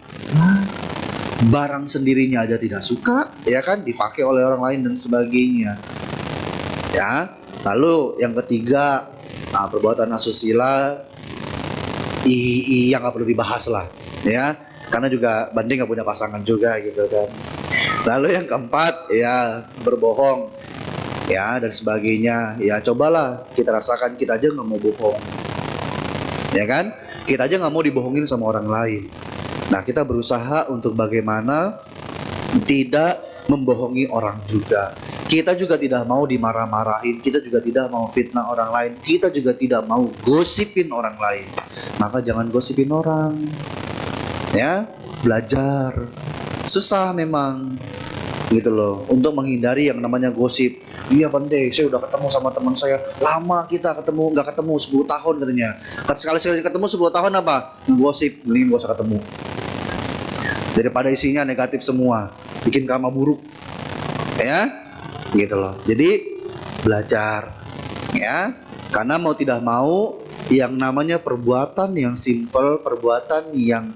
Barang sendirinya aja tidak suka, ya kan, dipakai oleh orang lain dan sebagainya. Ya, lalu yang ketiga, perbuatan asusila, yang nggak perlu dibahas lah, ya, karena juga Bante nggak punya pasangan juga gitu kan. Lalu yang keempat, ya berbohong, ya dan sebagainya. Ya cobalah kita rasakan, kita aja nggak mau bohong, ya kan? Kita aja nggak mau dibohongin sama orang lain. Nah, kita berusaha untuk bagaimana tidak membohongi orang juga. Kita juga tidak mau dimarah-marahin, kita juga tidak mau fitnah orang lain, kita juga tidak mau gosipin orang lain. Maka jangan gosipin orang. Ya, belajar. Susah memang. Gitu loh, untuk menghindari yang namanya gosip. Iya Bante, saya udah ketemu sama teman saya, lama kita ketemu, nggak ketemu 10 tahun katanya. Sekali-sekali ketemu 10 tahun apa? Gosip, mending gak usah ketemu. Daripada isinya negatif semua, bikin karma buruk. Ya, gitu loh. Jadi belajar, ya, karena mau tidak mau yang namanya perbuatan yang simple, perbuatan yang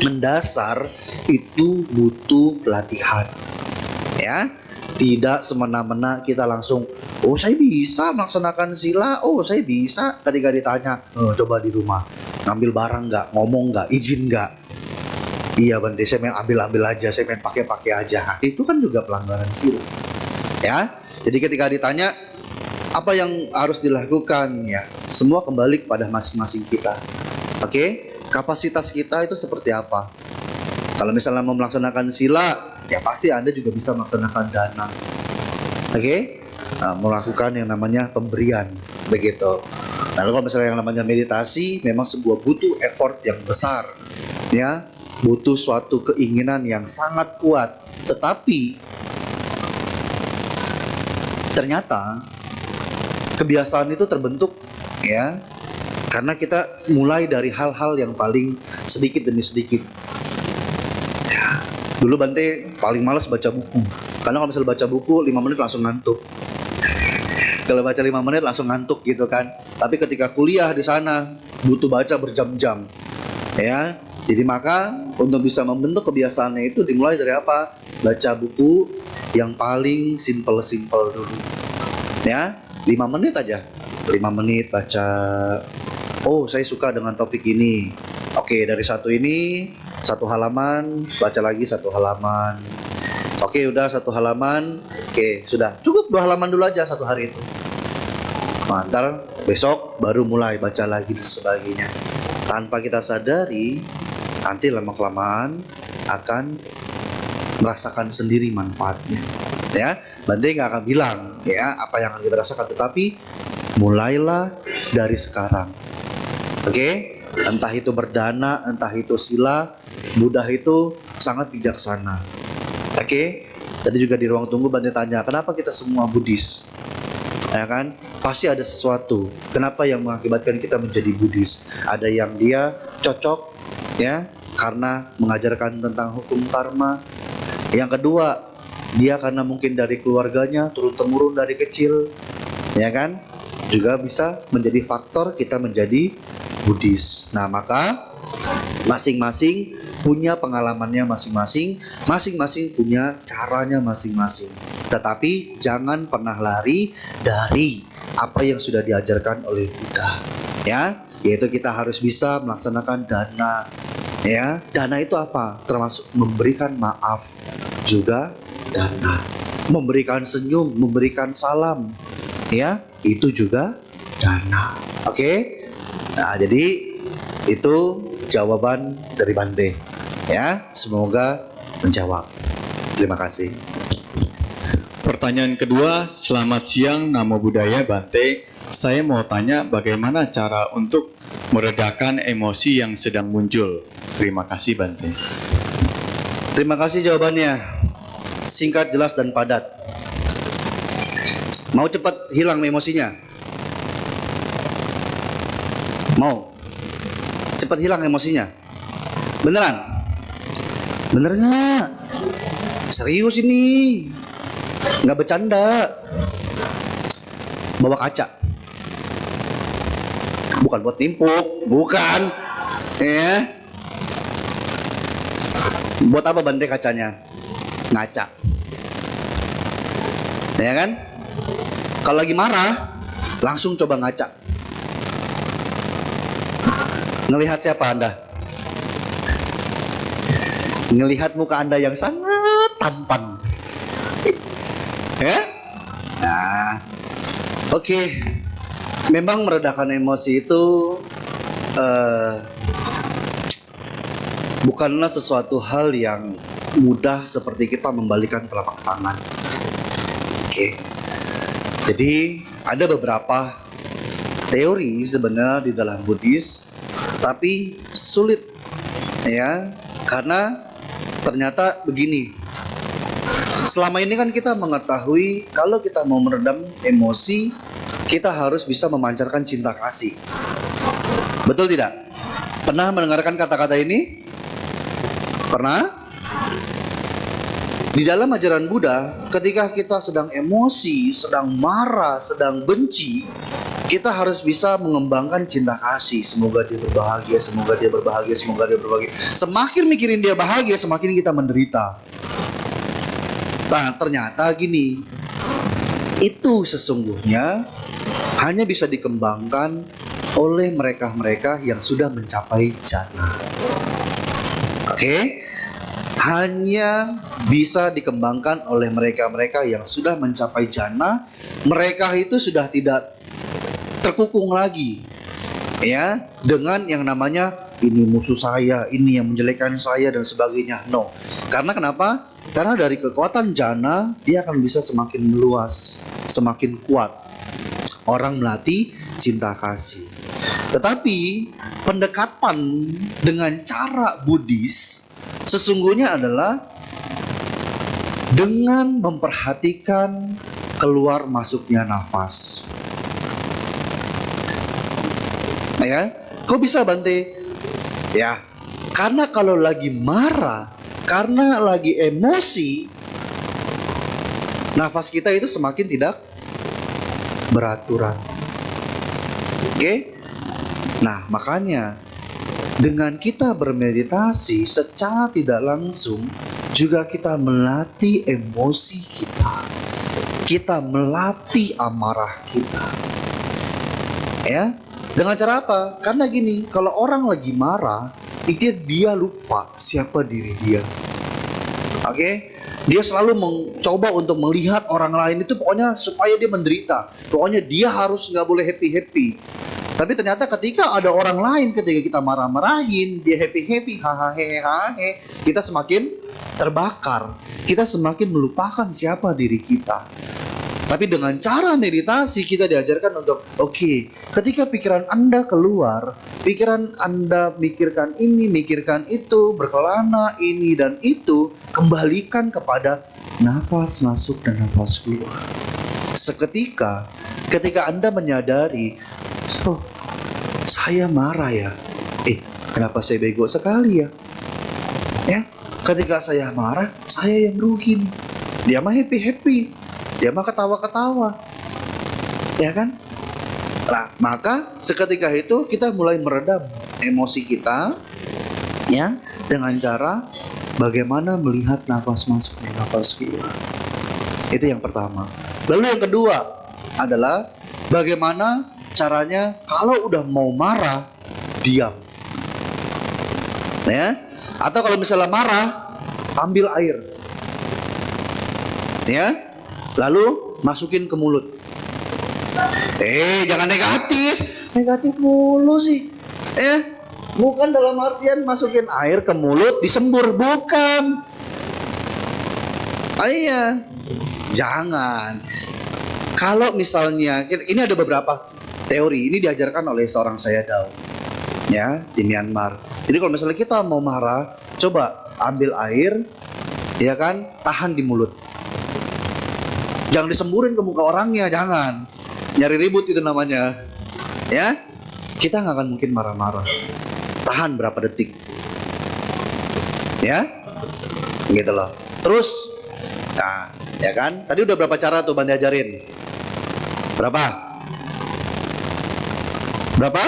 mendasar itu butuh pelatihan, ya. Tidak semena-mena kita langsung, oh saya bisa melaksanakan sila, oh saya bisa. Ketika ditanya, coba di rumah ngambil barang nggak, ngomong nggak, izin nggak. Iya Bante, saya main ambil-ambil aja, saya main pakai-pakai aja. Itu kan juga pelanggaran sila, ya. Jadi ketika ditanya apa yang harus dilakukan, ya semua kembali kepada masing-masing kita. Oke? Kapasitas kita itu seperti apa? Kalau misalnya mau melaksanakan sila, ya pasti Anda juga bisa melaksanakan dana. Oke? Nah, melakukan yang namanya pemberian, begitu. Lalu kalau misalnya yang namanya meditasi, memang sebuah butuh effort yang besar, ya, butuh suatu keinginan yang sangat kuat. Tetapi ternyata kebiasaan itu terbentuk, ya, karena kita mulai dari hal-hal yang paling sedikit demi sedikit. Ya, dulu Bante paling malas baca buku. Karena kalau misalnya baca buku 5 menit langsung ngantuk. Kalau baca 5 menit langsung ngantuk gitu kan. Tapi ketika kuliah di sana butuh baca berjam-jam. Ya, jadi maka untuk bisa membentuk kebiasaannya itu dimulai dari apa? Baca buku yang paling simple-simple dulu. Ya, 5 menit aja. 5 menit baca. Oh, saya suka dengan topik ini. Oke, dari satu halaman, baca lagi 1 halaman. Oke, udah 1 halaman. Oke, sudah. Cukup 2 halaman dulu aja 1 hari itu. Nah, ntar besok baru mulai baca lagi dan sebagainya. Tanpa kita sadari, nanti lama-kelamaan akan merasakan sendiri manfaatnya. Ya, Bante nggak akan bilang ya apa yang akan kita rasakan, tetapi mulailah dari sekarang. Oke? Entah itu berdana, entah itu sila, Buddha itu sangat bijaksana. Oke? Tadi juga di ruang tunggu Bante tanya, kenapa kita semua Buddhis? Ya kan? Pasti ada sesuatu. Kenapa yang mengakibatkan kita menjadi Buddhis? Ada yang dia cocok ya karena mengajarkan tentang hukum karma. Yang kedua, dia karena mungkin dari keluarganya turun temurun dari kecil, ya kan? Juga bisa menjadi faktor kita menjadi Buddhis. Nah, maka masing-masing punya pengalamannya masing-masing, masing-masing punya caranya masing-masing. Tetapi jangan pernah lari dari apa yang sudah diajarkan oleh Buddha. Ya, yaitu kita harus bisa melaksanakan dana. Ya, dana itu apa? Termasuk memberikan maaf juga dana. Memberikan senyum, memberikan salam. Ya, itu juga dana. Oke? Nah, jadi itu jawaban dari Bante. Ya, semoga menjawab. Terima kasih. Pertanyaan kedua, selamat siang Namo Buddhaya Bante. Saya mau tanya bagaimana cara untuk meredakan emosi yang sedang muncul. Terima kasih Bante. Terima kasih jawabannya. Singkat, jelas, dan padat. Mau cepat hilang emosinya? Mau? Cepat hilang emosinya? Beneran? Bener nggak? Serius ini? Nggak bercanda. Bawa kaca. Bukan buat nimpuk, bukan. Ya. Buat apa Bante kacanya? Ngaca. Ya kan? Kalau lagi marah, langsung coba ngaca. Ngelihat siapa Anda? Ngelihat muka Anda yang sangat tampan. Ya? Nah, oke. Memang meredakan emosi itu bukanlah sesuatu hal yang mudah seperti kita membalikan telapak tangan. Oke. Jadi ada beberapa teori sebenarnya di dalam Buddhis, tapi sulit ya, karena ternyata begini. Selama ini kan kita mengetahui kalau kita mau meredam emosi, kita harus bisa memancarkan cinta kasih. Betul tidak? Pernah mendengarkan kata-kata ini? Pernah? Di dalam ajaran Buddha, ketika kita sedang emosi, sedang marah, sedang benci, kita harus bisa mengembangkan cinta kasih. Semoga dia berbahagia, semoga dia berbahagia, semoga dia berbahagia. Semakin mikirin dia bahagia, semakin kita menderita. Nah, ternyata gini, itu sesungguhnya hanya bisa dikembangkan oleh mereka-mereka yang sudah mencapai jana. Oke? Hanya bisa dikembangkan oleh mereka-mereka yang sudah mencapai jana. Mereka itu sudah tidak terkukung lagi ya dengan yang namanya ini musuh saya, ini yang menjelekkan saya dan sebagainya. No. Karena kenapa? Karena dari kekuatan jana dia akan bisa semakin meluas, semakin kuat. Orang melatih cinta kasih. Tetapi pendekatan dengan cara Buddhis sesungguhnya adalah dengan memperhatikan keluar masuknya nafas. Ya, kok bisa Bante? Ya, karena kalau lagi marah, karena lagi emosi, nafas kita itu semakin tidak beraturan. Oke? Nah, makanya dengan kita bermeditasi secara tidak langsung juga kita melatih emosi kita. kita melatih amarah kita. Ya, dengan cara apa? Karena gini, kalau orang lagi marah, itu dia lupa siapa diri dia. Oke? Dia selalu mencoba untuk melihat orang lain itu pokoknya supaya dia menderita. Pokoknya dia harus nggak boleh happy-happy. Tapi ternyata ketika ada orang lain, ketika kita marah-marahin, dia happy-happy, hahaha, kita semakin terbakar. Kita semakin melupakan siapa diri kita. Tapi dengan cara meditasi kita diajarkan untuk oke, ketika pikiran Anda keluar, pikiran Anda mikirkan ini, mikirkan itu, berkelana ini dan itu, kembalikan kepada nafas masuk dan nafas keluar. Seketika, ketika Anda menyadari, oh, saya marah ya. Kenapa saya bego sekali ya? Ya, ketika saya marah, saya yang rugi. Dia mah happy-happy. Dia mah ketawa-ketawa. Ya kan? Nah, maka seketika itu kita mulai meredam emosi kita ya dengan cara bagaimana melihat nafas masuk dan nafas keluar. Itu yang pertama. Lalu yang kedua adalah bagaimana caranya kalau udah mau marah, diam. Ya? Atau kalau misalnya marah, ambil air. Ya? Lalu masukin ke mulut. Jangan negatif. Negatif mulu sih. Bukan dalam artian masukin air ke mulut disembur, bukan. Iya. Jangan. Kalau misalnya ini ada beberapa teori, ini diajarkan oleh seorang Sayadaw ya di Myanmar. Jadi kalau misalnya kita mau marah, coba ambil air, ya kan, tahan di mulut. Jangan disemburin ke muka orangnya, jangan. Nyari ribut itu namanya. Ya, kita nggak akan mungkin marah-marah. Tahan berapa detik. Ya, gitu loh. Terus, nah, ya kan? Tadi udah berapa cara tuh Bang diajarin? Berapa? Berapa?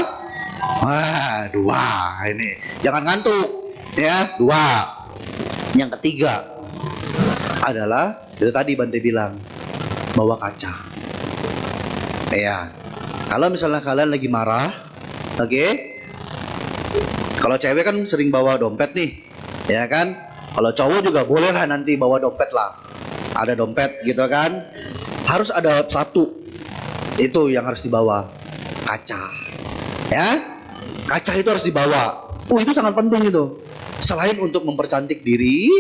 Wah, 2 ini. Jangan ngantuk. Ya, 2. Yang ketiga adalah itu tadi Bante bilang, bawa kaca. Ya. Kalau misalnya kalian lagi marah, oke? Kalau cewek kan sering bawa dompet nih, ya kan? Kalau cowok juga boleh lah nanti bawa dompet lah. Ada dompet gitu kan? Harus ada satu. Itu yang harus dibawa, kaca. Ya? Kaca itu harus dibawa. Itu sangat penting itu. Selain untuk mempercantik diri,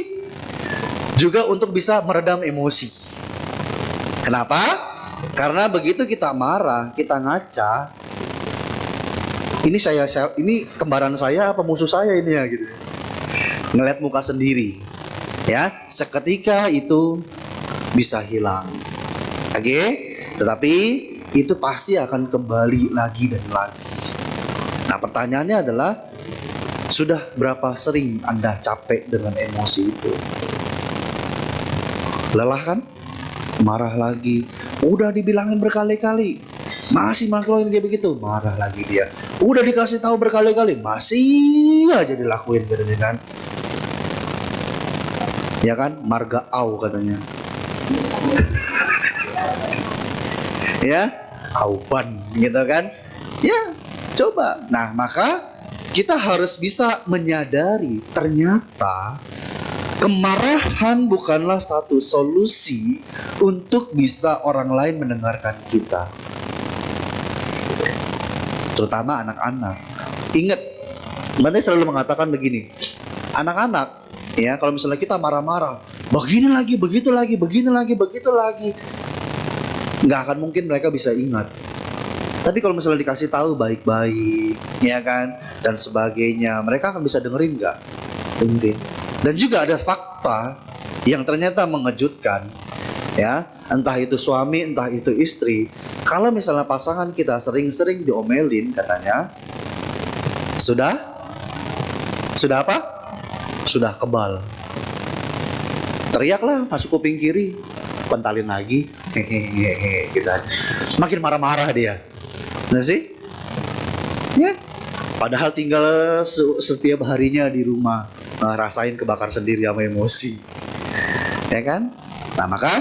juga untuk bisa meredam emosi. Kenapa? Karena begitu kita marah, kita ngaca, ini ini kembaran saya apa musuh saya ini ya gitu. Ngeliat muka sendiri. Ya, seketika itu bisa hilang. Oke? Tetapi itu pasti akan kembali lagi dan lagi. Nah, pertanyaannya adalah sudah berapa sering Anda capek dengan emosi itu? Lelah kan? Marah lagi. Udah dibilangin berkali-kali, masih ngelakuin dia begitu. Marah lagi dia. Udah dikasih tahu berkali-kali, masih aja dilakuin gitu kan. Ya kan? Marga au katanya. Ya, auban gitu kan. Ya, coba. Nah, maka kita harus bisa menyadari ternyata kemarahan bukanlah satu solusi untuk bisa orang lain mendengarkan kita. Terutama anak-anak. Ingat, Bante selalu mengatakan begini. Anak-anak, ya, kalau misalnya kita marah-marah, begini lagi, begitu lagi, begini lagi, begitu lagi, nggak akan mungkin mereka bisa ingat. Tapi kalau misalnya dikasih tahu baik-baik, ya kan, dan sebagainya, mereka akan bisa dengerin nggak? Dengerin. Dan juga ada fakta yang ternyata mengejutkan, ya, entah itu suami, entah itu istri. Kalau misalnya pasangan kita sering-sering diomelin, katanya, sudah apa? Sudah kebal. Teriaklah masuk kuping kiri, pentalin lagi, hehehe, gitu. Makin marah-marah dia. Nah sih, ya. Padahal tinggal setiap harinya di rumah, rasain kebakar sendiri sama emosi, ya kan? Nah, maka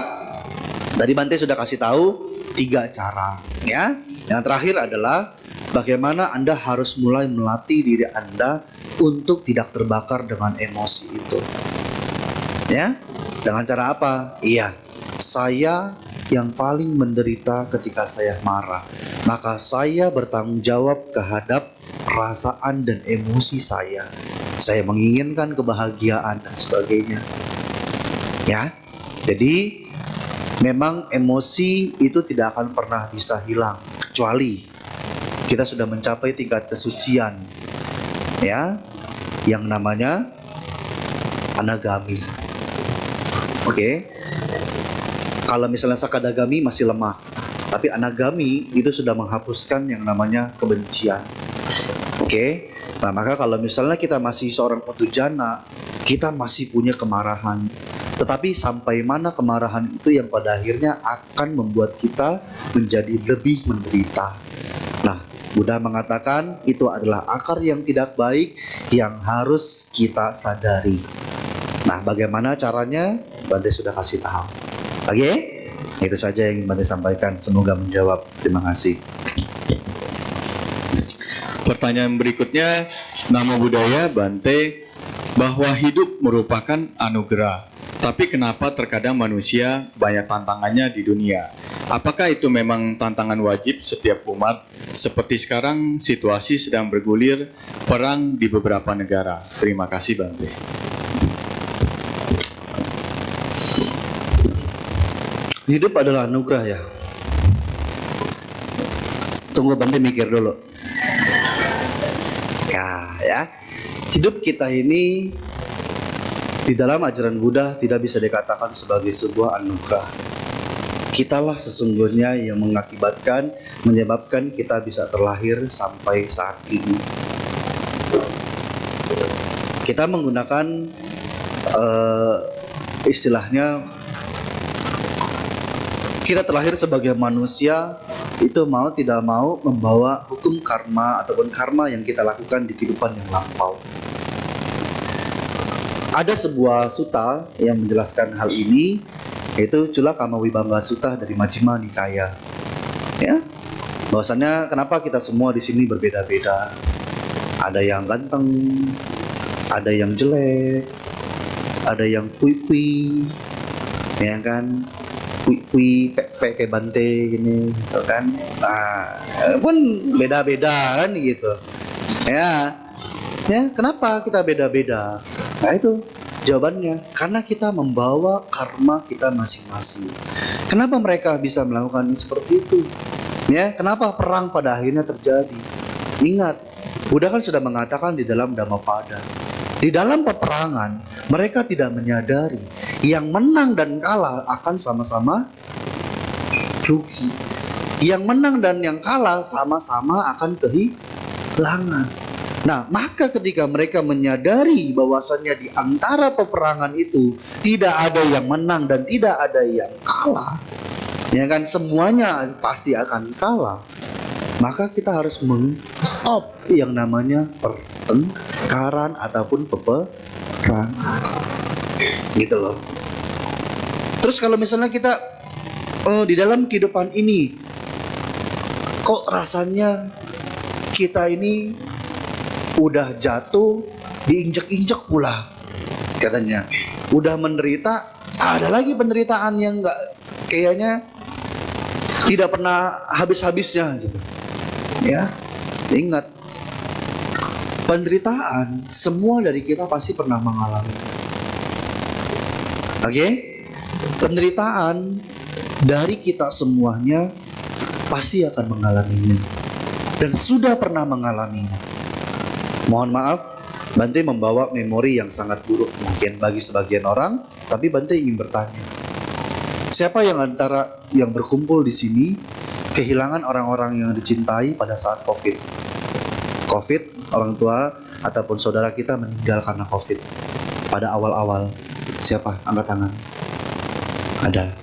Tadi Bante sudah kasih tahu 3 cara, ya. Yang terakhir adalah bagaimana Anda harus mulai melatih diri Anda untuk tidak terbakar dengan emosi itu. Ya. Dengan cara apa? Iya. Saya yang paling menderita ketika saya marah. Maka saya bertanggung jawab terhadap perasaan dan emosi saya. Saya menginginkan kebahagiaan dan sebagainya. Ya. Jadi memang emosi itu tidak akan pernah bisa hilang kecuali kita sudah mencapai tingkat kesucian, ya, yang namanya anagami. Oke. Kalau misalnya sakadagami masih lemah, tapi anagami itu sudah menghapuskan yang namanya kebencian. Oke. Nah, maka kalau misalnya kita masih seorang putujana, kita masih punya kemarahan. Tetapi sampai mana kemarahan itu yang pada akhirnya akan membuat kita menjadi lebih menderita. Nah, Buddha mengatakan itu adalah akar yang tidak baik yang harus kita sadari. Nah, bagaimana caranya? Bante sudah kasih tahu. Oke? Itu saja yang Bante sampaikan. Semoga menjawab. Terima kasih. Pertanyaan berikutnya, Namo Buddhaya Bante, bahwa hidup merupakan anugerah. Tapi kenapa terkadang manusia banyak tantangannya di dunia? Apakah itu memang tantangan wajib setiap umat? Seperti sekarang situasi sedang bergulir perang di beberapa negara. Terima kasih Bante. Hidup adalah anugerah, ya. Tunggu Bante mikir dulu. Ya. Hidup kita ini di dalam ajaran Buddha tidak bisa dikatakan sebagai sebuah anugerah. Kitalah sesungguhnya yang menyebabkan kita bisa terlahir sampai saat ini. Kita menggunakan istilahnya kita terlahir sebagai manusia itu mau tidak mau membawa hukum karma ataupun karma yang kita lakukan di kehidupan yang lampau. Ada sebuah sutta yang menjelaskan hal ini, yaitu Culakama Vibhanga Sutta dari Majjhima Nikaya. Ya, bahwasannya kenapa kita semua di sini berbeda-beda. Ada yang ganteng, ada yang jelek, ada yang kui-kui, ya kan? Kui kayak Bante gini, gitu kan? Nah, pun beda-beda kan gitu. Ya, kenapa kita beda-beda? Nah itu jawabannya, karena kita membawa karma kita masing-masing. Kenapa mereka bisa melakukan seperti itu? Ya, kenapa perang pada akhirnya terjadi? Ingat, Buddha kan sudah mengatakan di dalam Dhammapada, di dalam peperangan mereka tidak menyadari yang menang dan kalah akan sama-sama rugi. Yang menang dan yang kalah sama-sama akan kehilangan. Nah, maka ketika mereka menyadari bahwasannya di antara peperangan itu tidak ada yang menang dan tidak ada yang kalah, ya kan, semuanya pasti akan kalah, maka kita harus stop yang namanya pertengkaran ataupun peperangan. Gitu loh. Terus kalau misalnya kita di dalam kehidupan ini kok rasanya kita ini udah jatuh diinjek-injek pula, katanya udah menderita, ada lagi penderitaan yang nggak kayaknya tidak pernah habis-habisnya gitu. Ya, ingat, penderitaan semua dari kita pasti pernah mengalami. Oke? Penderitaan dari kita semuanya pasti akan mengalaminya dan sudah pernah mengalaminya. Mohon maaf, Bante membawa memori yang sangat buruk mungkin bagi sebagian orang, tapi Bante ingin bertanya, siapa yang antara yang berkumpul di sini kehilangan orang-orang yang dicintai pada saat COVID, orang tua ataupun saudara kita meninggal karena COVID pada awal-awal? Siapa? Angkat tangan. Ada.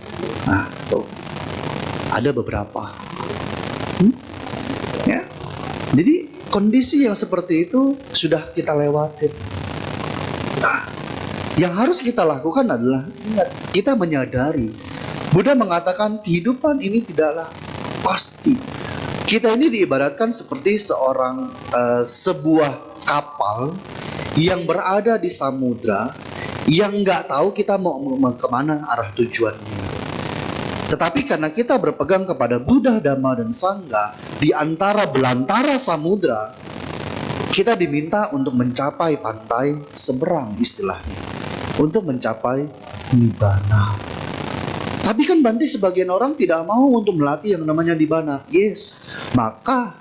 Nah, tuh. Ada beberapa. Ya. Jadi kondisi yang seperti itu sudah kita lewatin. Nah, yang harus kita lakukan adalah ingat, kita menyadari Buddha mengatakan kehidupan ini tidaklah pasti. Kita ini diibaratkan seperti sebuah kapal yang berada di samudra, yang nggak tahu kita mau kemana arah tujuannya. Tetapi karena kita berpegang kepada Buddha, Dhamma, dan Sangha di antara belantara samudra, kita diminta untuk mencapai pantai seberang istilahnya, untuk mencapai Nibbana. Tapi kan Bante, sebagian orang tidak mau untuk melatih yang namanya Nibbana. Yes, maka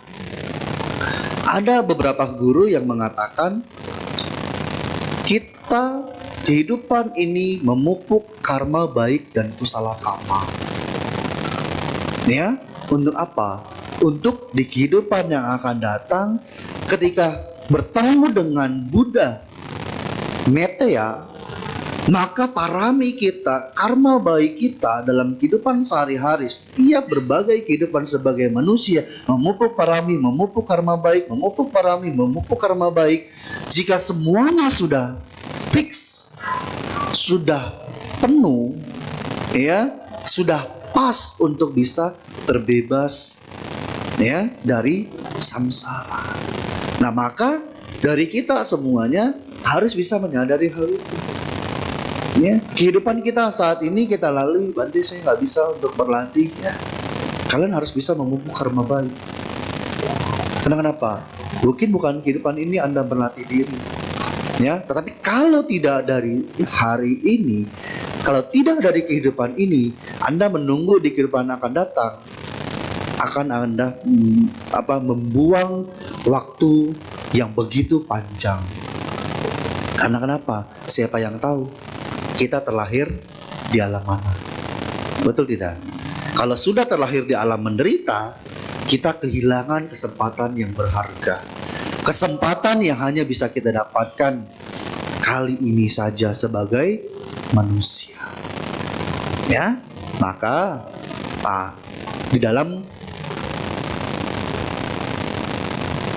ada beberapa guru yang mengatakan kehidupan ini memupuk karma baik dan kusala karma. Ya, untuk apa? Untuk di kehidupan yang akan datang, ketika bertemu dengan Buddha Meteya, maka parami kita, karma baik kita dalam kehidupan sehari-hari, setiap berbagai kehidupan sebagai manusia, memupuk parami, memupuk karma baik, memupuk parami, memupuk karma baik. Jika semuanya sudah fix, sudah penuh, ya, sudah pas untuk bisa terbebas, ya, dari samsara. Nah, maka dari kita semuanya harus bisa menyadari hal itu. Ya, kehidupan kita saat ini kita lalui, Bante, saya nggak bisa untuk berlatih. Ya, kalian harus bisa memupuk karma baik. Kenapa? Mungkin bukan kehidupan ini Anda berlatih diri, ya. Tetapi kalau tidak dari hari ini, kalau tidak dari kehidupan ini, Anda menunggu di kehidupan akan datang, akan Anda membuang waktu yang begitu panjang. Karena kenapa? Siapa yang tahu kita terlahir di alam mana? Betul tidak? Kalau sudah terlahir di alam menderita, kita kehilangan kesempatan yang berharga. Kesempatan yang hanya bisa kita dapatkan kali ini saja sebagai manusia. Ya, maka di dalam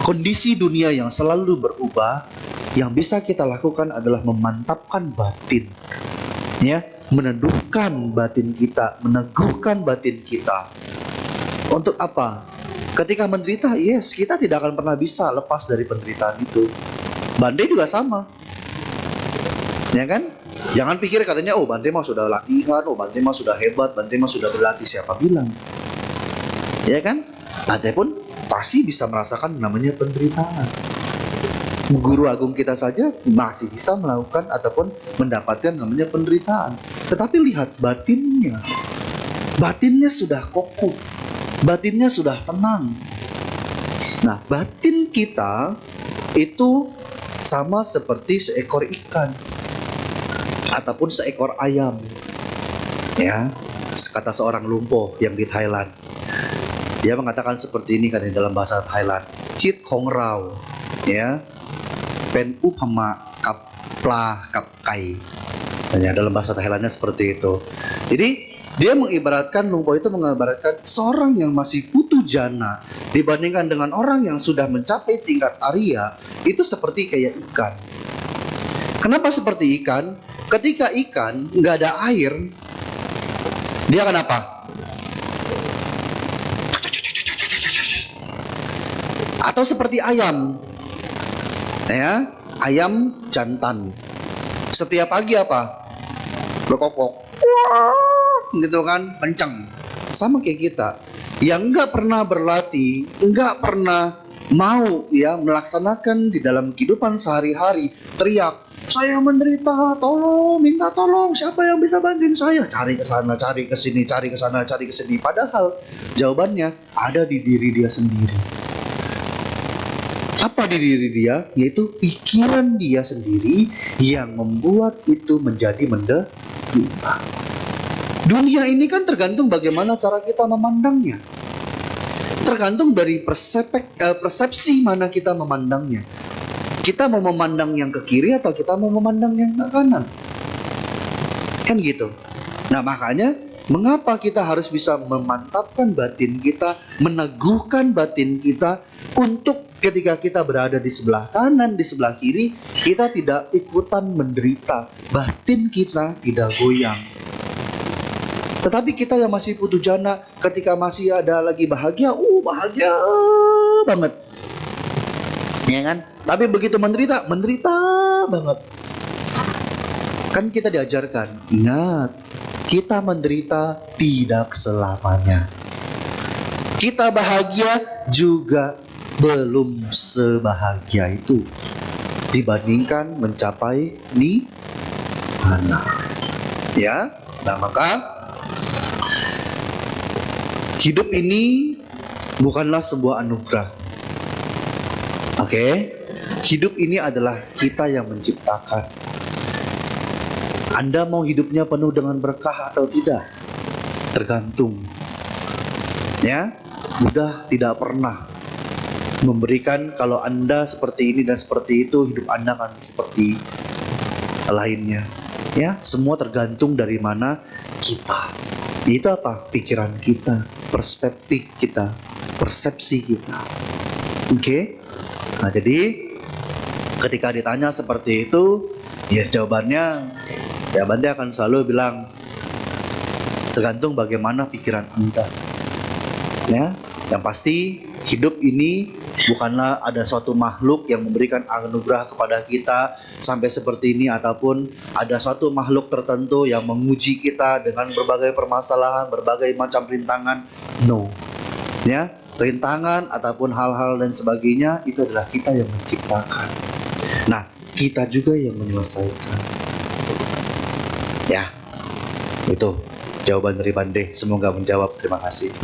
kondisi dunia yang selalu berubah, yang bisa kita lakukan adalah memantapkan batin, ya, meneduhkan batin kita, meneguhkan batin kita. Untuk apa? Ketika menderita, yes, kita tidak akan pernah bisa lepas dari penderitaan itu. Bante juga sama, ya kan? Jangan pikir katanya, oh Bante mah sudah latihan, oh Bante mah sudah hebat, Bante mah sudah berlatih. Siapa bilang? Ya kan? Bante pun pasti bisa merasakan namanya penderitaan. Guru agung kita saja masih bisa melakukan ataupun mendapatkan namanya penderitaan. Tetapi lihat batinnya. Batinnya sudah kokoh. Batinnya sudah tenang. Nah, batin kita itu sama seperti seekor ikan ataupun seekor ayam. Ya, kata seorang lumpuh yang di Thailand. Dia mengatakan seperti ini kan dalam bahasa Thailand. Chit Khong Rao, ya. Pen upama kap pla kap kai. Ya, dalam bahasa Thailandnya seperti itu. Jadi dia mengibaratkan, lumpuh itu mengibaratkan seorang yang masih putu jana dibandingkan dengan orang yang sudah mencapai tingkat Arya, itu seperti kayak ikan. Kenapa seperti ikan? Ketika ikan nggak ada air, dia akan apa? Atau seperti ayam, ya, ayam jantan. Setiap pagi apa? Berkokok, gitu kan, kencang. Sama kayak kita, yang nggak pernah berlatih, nggak pernah mau ya melaksanakan di dalam kehidupan sehari-hari, teriak, saya menderita, tolong, minta tolong, siapa yang bisa bantuin saya? Cari ke sana, cari ke sini, cari ke sana, cari ke sini. Padahal jawabannya ada di diri dia sendiri. Apa di diri dia? Yaitu pikiran dia sendiri yang membuat itu menjadi menderita. Dunia ini kan tergantung bagaimana cara kita memandangnya. Tergantung dari persepsi mana kita memandangnya. Kita mau memandang yang ke kiri atau kita mau memandang yang ke kanan. Kan gitu. Nah, makanya mengapa kita harus bisa memantapkan batin kita, meneguhkan batin kita untuk ketika kita berada di sebelah kanan, di sebelah kiri, kita tidak ikutan menderita. Batin kita tidak goyang. Tetapi kita yang masih putujana, ketika masih ada lagi bahagia, bahagia banget. Ya kan? Tapi begitu menderita, menderita banget. Kan kita diajarkan, ingat, kita menderita tidak selamanya. Kita bahagia juga belum sebahagia itu dibandingkan mencapai nirwana. Ya, nah maka hidup ini bukanlah sebuah anugerah. Oke? Hidup ini adalah kita yang menciptakan. Anda mau hidupnya penuh dengan berkah atau tidak? Tergantung. Ya, Buddha tidak pernah memberikan kalau Anda seperti ini dan seperti itu, hidup Anda akan seperti lainnya. Ya, semua tergantung dari mana kita. Itu apa? Pikiran kita, perspektif kita, persepsi kita. Oke? Nah, jadi ketika ditanya seperti itu, ya jawabannya akan selalu bilang tergantung bagaimana pikiran Anda. Ya, yang pasti hidup ini bukanlah ada suatu makhluk yang memberikan anugerah kepada kita sampai seperti ini, ataupun ada suatu makhluk tertentu yang menguji kita dengan berbagai permasalahan, berbagai macam rintangan. No. Ya, rintangan ataupun hal-hal dan sebagainya itu adalah kita yang menciptakan. Nah, kita juga yang menyelesaikan. Ya, itu jawaban dari Bante. Semoga menjawab. Terima kasih.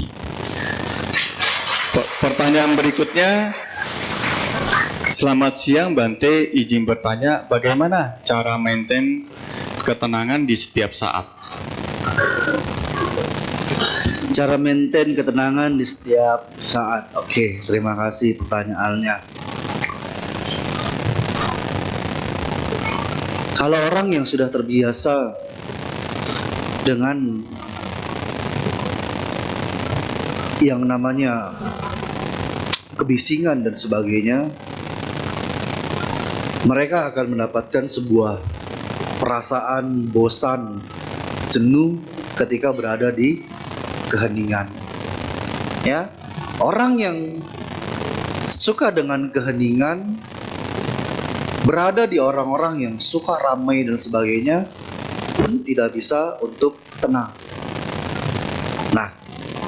Pertanyaan berikutnya, selamat siang Bante, izin bertanya bagaimana cara maintain ketenangan di setiap saat? Cara maintain ketenangan di setiap saat. Oke, terima kasih pertanyaannya. Kalau orang yang sudah terbiasa dengan yang namanya kebisingan dan sebagainya, mereka akan mendapatkan sebuah perasaan bosan, jenuh ketika berada di keheningan. Ya, orang yang suka dengan keheningan, berada di orang-orang yang suka ramai dan sebagainya, pun tidak bisa untuk tenang. Nah,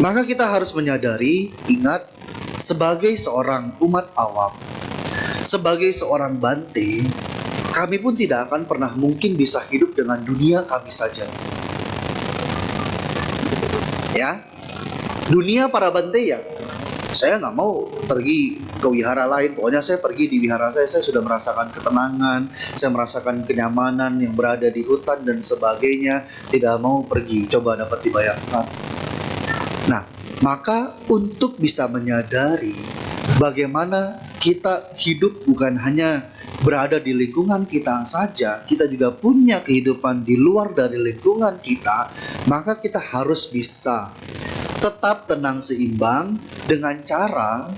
maka kita harus menyadari, ingat, sebagai seorang umat awam, sebagai seorang Bante, kami pun tidak akan pernah mungkin bisa hidup dengan dunia kami saja. Ya, dunia para Bante ya, saya nggak mau pergi ke wihara lain. Pokoknya saya pergi di wihara saya sudah merasakan ketenangan, saya merasakan kenyamanan yang berada di hutan dan sebagainya. Tidak mau pergi, coba dapat dibayangkan. Nah, maka untuk bisa menyadari bagaimana kita hidup bukan hanya berada di lingkungan kita saja, kita juga punya kehidupan di luar dari lingkungan kita, maka kita harus bisa tetap tenang seimbang dengan cara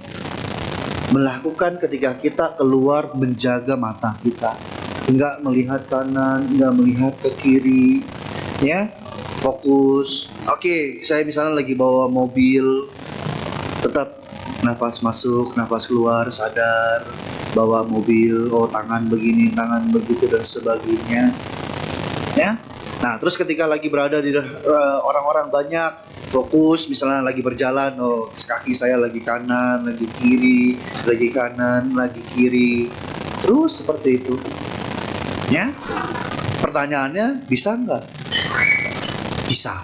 melakukan ketika kita keluar, menjaga mata kita, enggak melihat kanan, enggak melihat ke kiri, ya, fokus. Oke, saya misalnya lagi bawa mobil, tetap nafas masuk, nafas keluar, sadar, bawa mobil, tangan begini, tangan begitu dan sebagainya, ya. Nah, terus ketika lagi berada di orang-orang banyak, fokus, misalnya lagi berjalan, kaki saya lagi kanan, lagi kiri, lagi kanan, lagi kiri, terus seperti itu, ya. Pertanyaannya, bisa nggak? Bisa.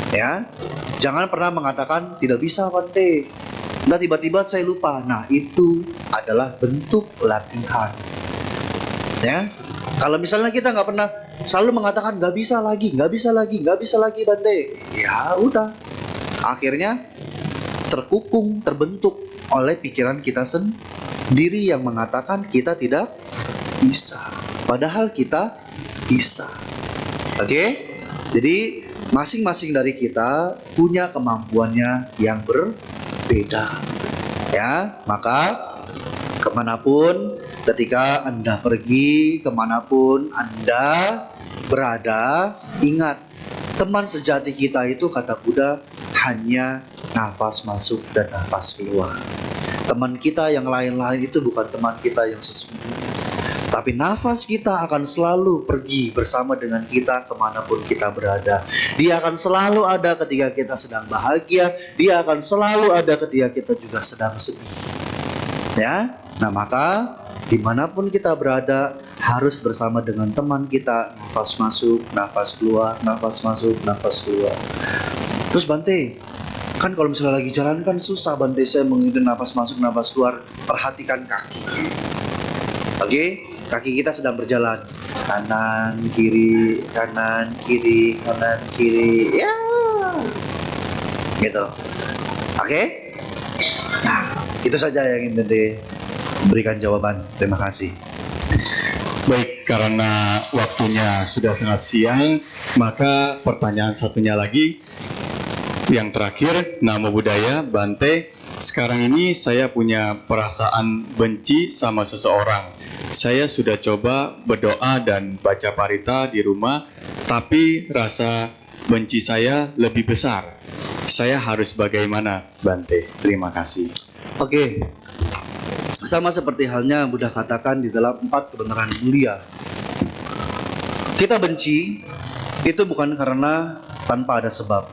Ya, jangan pernah mengatakan tidak bisa Bante. Nggak, tiba-tiba saya lupa. Nah, itu adalah bentuk latihan. Ya, kalau misalnya kita nggak pernah, selalu mengatakan nggak bisa lagi, nggak bisa lagi, nggak bisa lagi Bante. Ya udah, akhirnya terkukung, terbentuk oleh pikiran kita sendiri yang mengatakan kita tidak bisa. Padahal kita bisa. Oke? Jadi masing-masing dari kita punya kemampuannya yang berbeda. Ya, maka kemanapun, ketika Anda pergi, kemanapun Anda berada, ingat, Teman sejati kita itu, kata Buddha, hanya nafas masuk dan nafas keluar. Teman kita yang lain-lain itu bukan teman kita yang sesungguhnya. Tapi nafas kita akan selalu pergi bersama dengan kita kemanapun kita berada. Dia akan selalu ada ketika kita sedang bahagia. Dia akan selalu ada ketika kita juga sedang sedih. Ya, nah maka dimanapun kita berada harus bersama dengan teman kita. Nafas masuk, nafas keluar, nafas masuk, nafas keluar. Terus Bante, kan kalau misalnya lagi jalan kan susah Bante, saya menghitung nafas masuk, nafas keluar. Perhatikan kaki. Oke, kaki kita sedang berjalan, kanan kiri, kanan kiri, kanan kiri, ya, gitu. Oke, nah itu saja yang ingin Bante berikan jawaban. Terima kasih. Baik, karena waktunya sudah sangat siang, maka pertanyaan satunya lagi, yang terakhir, Namo Buddhaya, Bante. Sekarang ini saya punya perasaan benci sama seseorang. Saya sudah coba berdoa dan baca parita di rumah, tapi rasa benci saya lebih besar. Saya harus bagaimana, Bante? Terima kasih. Oke, sama seperti halnya Buddha katakan di dalam 4 kebenaran mulia. Kita benci itu bukan karena tanpa ada sebab.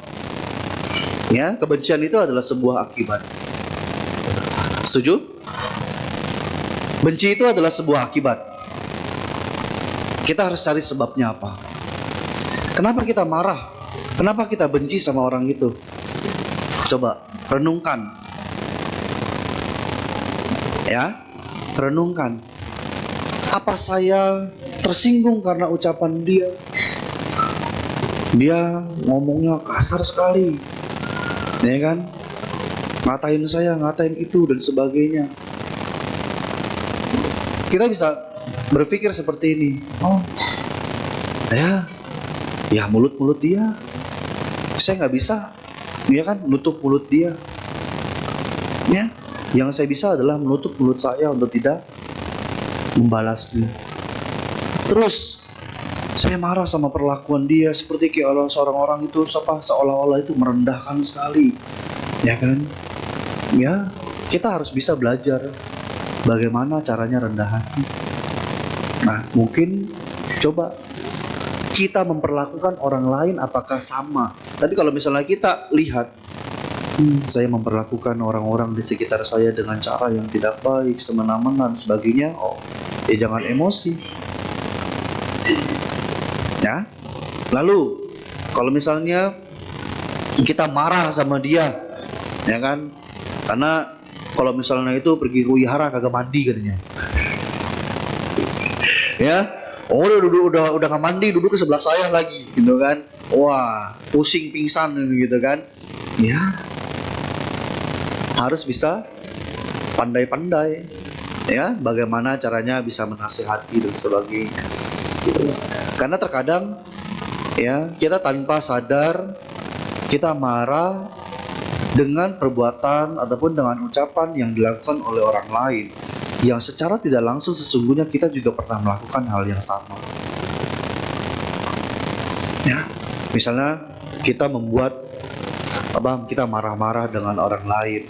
Ya, kebencian itu adalah sebuah akibat. Setuju? Benci itu adalah sebuah akibat. Kita harus cari sebabnya apa. Kenapa kita marah? Kenapa kita benci sama orang itu? Coba renungkan. Ya, renungkan. Apa saya tersinggung karena ucapan dia? Dia ngomongnya kasar sekali, ya kan? Ngatain saya, ngatain itu dan sebagainya. Kita bisa berpikir seperti ini. Oh, ya mulut dia. Saya nggak bisa, ya kan, nutup mulut dia. Ya. Yang saya bisa adalah menutup mulut saya untuk tidak membalasnya. Terus saya marah sama perlakuan dia, seperti kayak seorang orang itu seolah-olah itu merendahkan sekali, ya kan? Ya, kita harus bisa belajar bagaimana caranya rendah hati. Nah, mungkin coba kita memperlakukan orang lain apakah sama. Tapi kalau misalnya kita lihat, saya memperlakukan orang-orang di sekitar saya dengan cara yang tidak baik, semena-mena dan sebagainya, ya jangan emosi. Ya. Lalu kalau misalnya kita marah sama dia, ya kan? Karena kalau misalnya itu pergi ke wihara kagak mandi katanya. Ya. Udah nggak mandi, duduk ke sebelah saya lagi, gitu kan? Wah, pusing pingsan gitu kan? Ya. Harus bisa pandai-pandai, ya, bagaimana caranya bisa menasihati dan sebagainya. Gitu. Karena terkadang, ya, kita tanpa sadar kita marah dengan perbuatan ataupun dengan ucapan yang dilakukan oleh orang lain, yang secara tidak langsung sesungguhnya kita juga pernah melakukan hal yang sama. Ya, misalnya kita kita marah-marah dengan orang lain,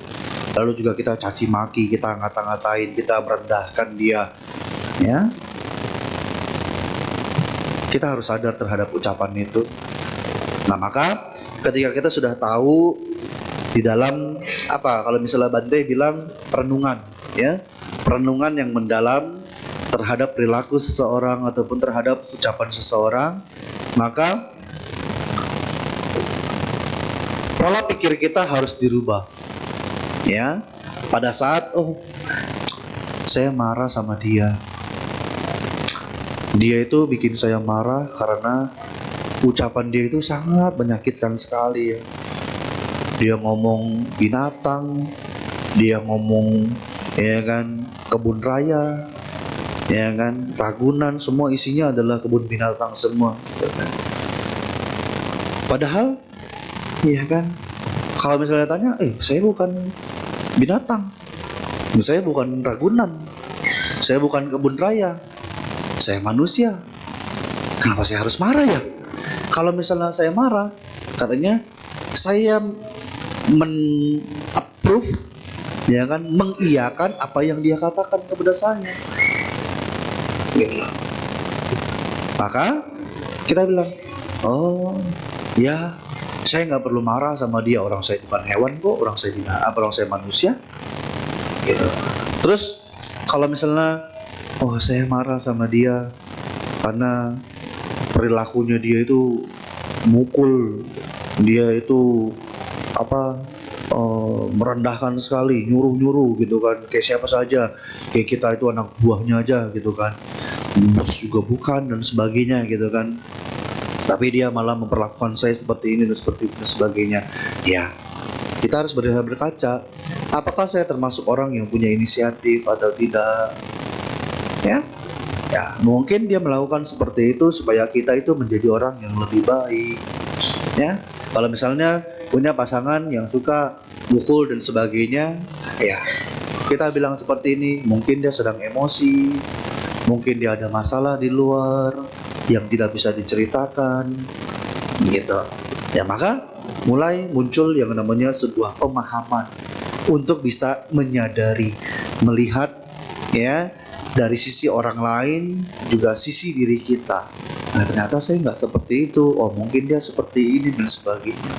lalu juga kita caci maki, kita ngata-ngatain, kita merendahkan dia, ya. Kita harus sadar terhadap ucapan itu. Nah, maka ketika kita sudah tahu di dalam kalau misalnya Bante bilang perenungan, ya, perenungan yang mendalam terhadap perilaku seseorang ataupun terhadap ucapan seseorang, maka pola pikir kita harus dirubah. Ya, pada saat saya marah sama dia. Dia itu bikin saya marah karena ucapan dia itu sangat menyakitkan sekali, ya. Dia ngomong binatang, dia ngomong, ya kan, kebun raya, ya kan, Ragunan, semua isinya adalah kebun binatang semua, ya kan? Padahal, ya kan, kalau misalnya tanya, saya bukan binatang, saya bukan Ragunan, saya bukan kebun raya, saya manusia. Kenapa saya harus marah ya? Kalau misalnya saya marah, katanya saya men-approve, ya kan, mengiyakan apa yang dia katakan kepada saya. Gitu. Maka kita bilang, oh ya, saya nggak perlu marah sama dia, orang saya bukan hewan kok, orang saya manusia. Gitu. Terus kalau misalnya, oh saya marah sama dia karena perilakunya dia itu mukul, dia itu merendahkan sekali, nyuruh gitu kan, kayak siapa saja, kayak kita itu anak buahnya aja gitu kan, bos juga bukan dan sebagainya gitu kan, tapi dia malah memperlakukan saya seperti ini dan seperti itu dan sebagainya. Ya, kita harus berkaca, apakah saya termasuk orang yang punya inisiatif atau tidak? Ya, mungkin dia melakukan seperti itu supaya kita itu menjadi orang yang lebih baik. Ya, kalau misalnya punya pasangan yang suka mukul dan sebagainya, ya kita bilang seperti ini, mungkin dia sedang emosi, mungkin dia ada masalah di luar yang tidak bisa diceritakan, gitu. Ya, maka mulai muncul yang namanya sebuah pemahaman untuk bisa menyadari, melihat, ya, dari sisi orang lain juga sisi diri kita. Nah, ternyata saya nggak seperti itu. Oh, mungkin dia seperti ini dan sebagainya.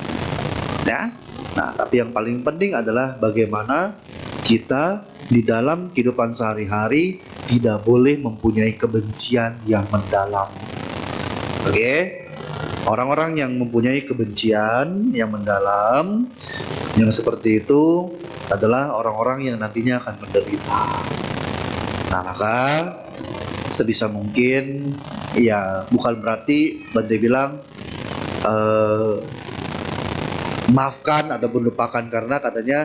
Ya. Nah, tapi yang paling penting adalah bagaimana kita di dalam kehidupan sehari-hari tidak boleh mempunyai kebencian yang mendalam. Oke? Orang-orang yang mempunyai kebencian yang mendalam yang seperti itu adalah orang-orang yang nantinya akan menderita. Nah, maka sebisa mungkin, ya bukan berarti Bante bilang maafkan ataupun lupakan, karena katanya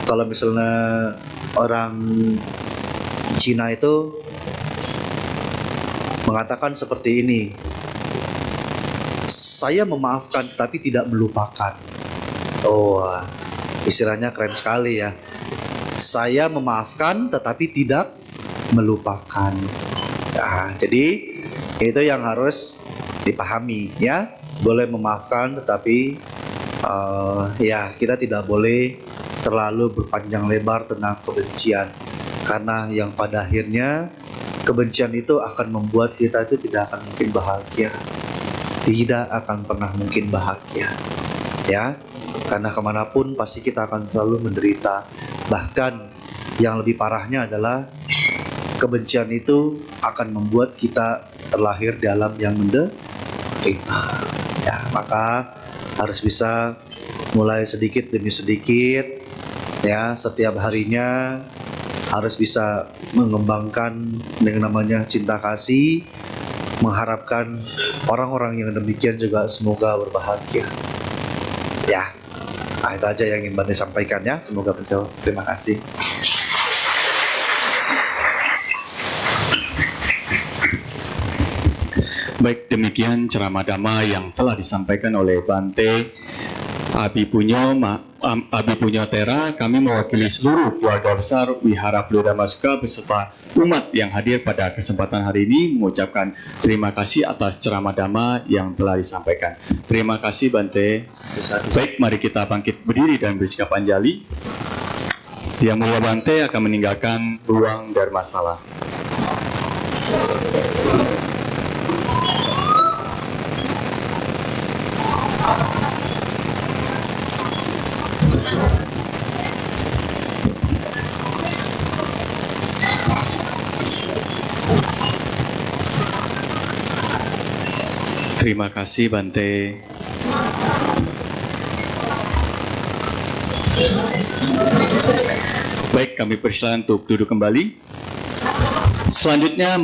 kalau misalnya orang Cina itu mengatakan seperti ini, saya memaafkan tapi tidak melupakan. Oh, istilahnya keren sekali ya. Saya memaafkan tetapi tidak melupakan. Nah, jadi itu yang harus dipahami, ya. Boleh memaafkan tetapi ya kita tidak boleh terlalu berpanjang lebar tentang kebencian, karena yang pada akhirnya kebencian itu akan membuat kita itu tidak akan mungkin bahagia, tidak akan pernah mungkin bahagia, ya. Karena kemanapun pasti kita akan selalu menderita. Bahkan yang lebih parahnya adalah kebencian itu akan membuat kita terlahir dalam yang menderita. Ya, maka harus bisa mulai sedikit demi sedikit, ya, setiap harinya harus bisa mengembangkan dengan namanya cinta kasih, mengharapkan orang-orang yang demikian juga semoga berbahagia. Ya. Nah, itu aja yang ingin Bante sampaikan, ya. Semoga menjawab. Terima kasih. Baik, demikian ceramah Dhamma yang telah disampaikan oleh Bante Abipunyo Tera. Kami mewakili seluruh keluarga besar Wihara Buddha Dhammasukha beserta umat yang hadir pada kesempatan hari ini mengucapkan terima kasih atas ceramah Dhamma yang telah disampaikan. Terima kasih Bante. Baik, mari kita bangkit berdiri dan bersikap anjali. Yang Mulia Bante akan meninggalkan ruang Dharmasala. Terima kasih Bante. Baik, kami persilakan untuk duduk kembali. Selanjutnya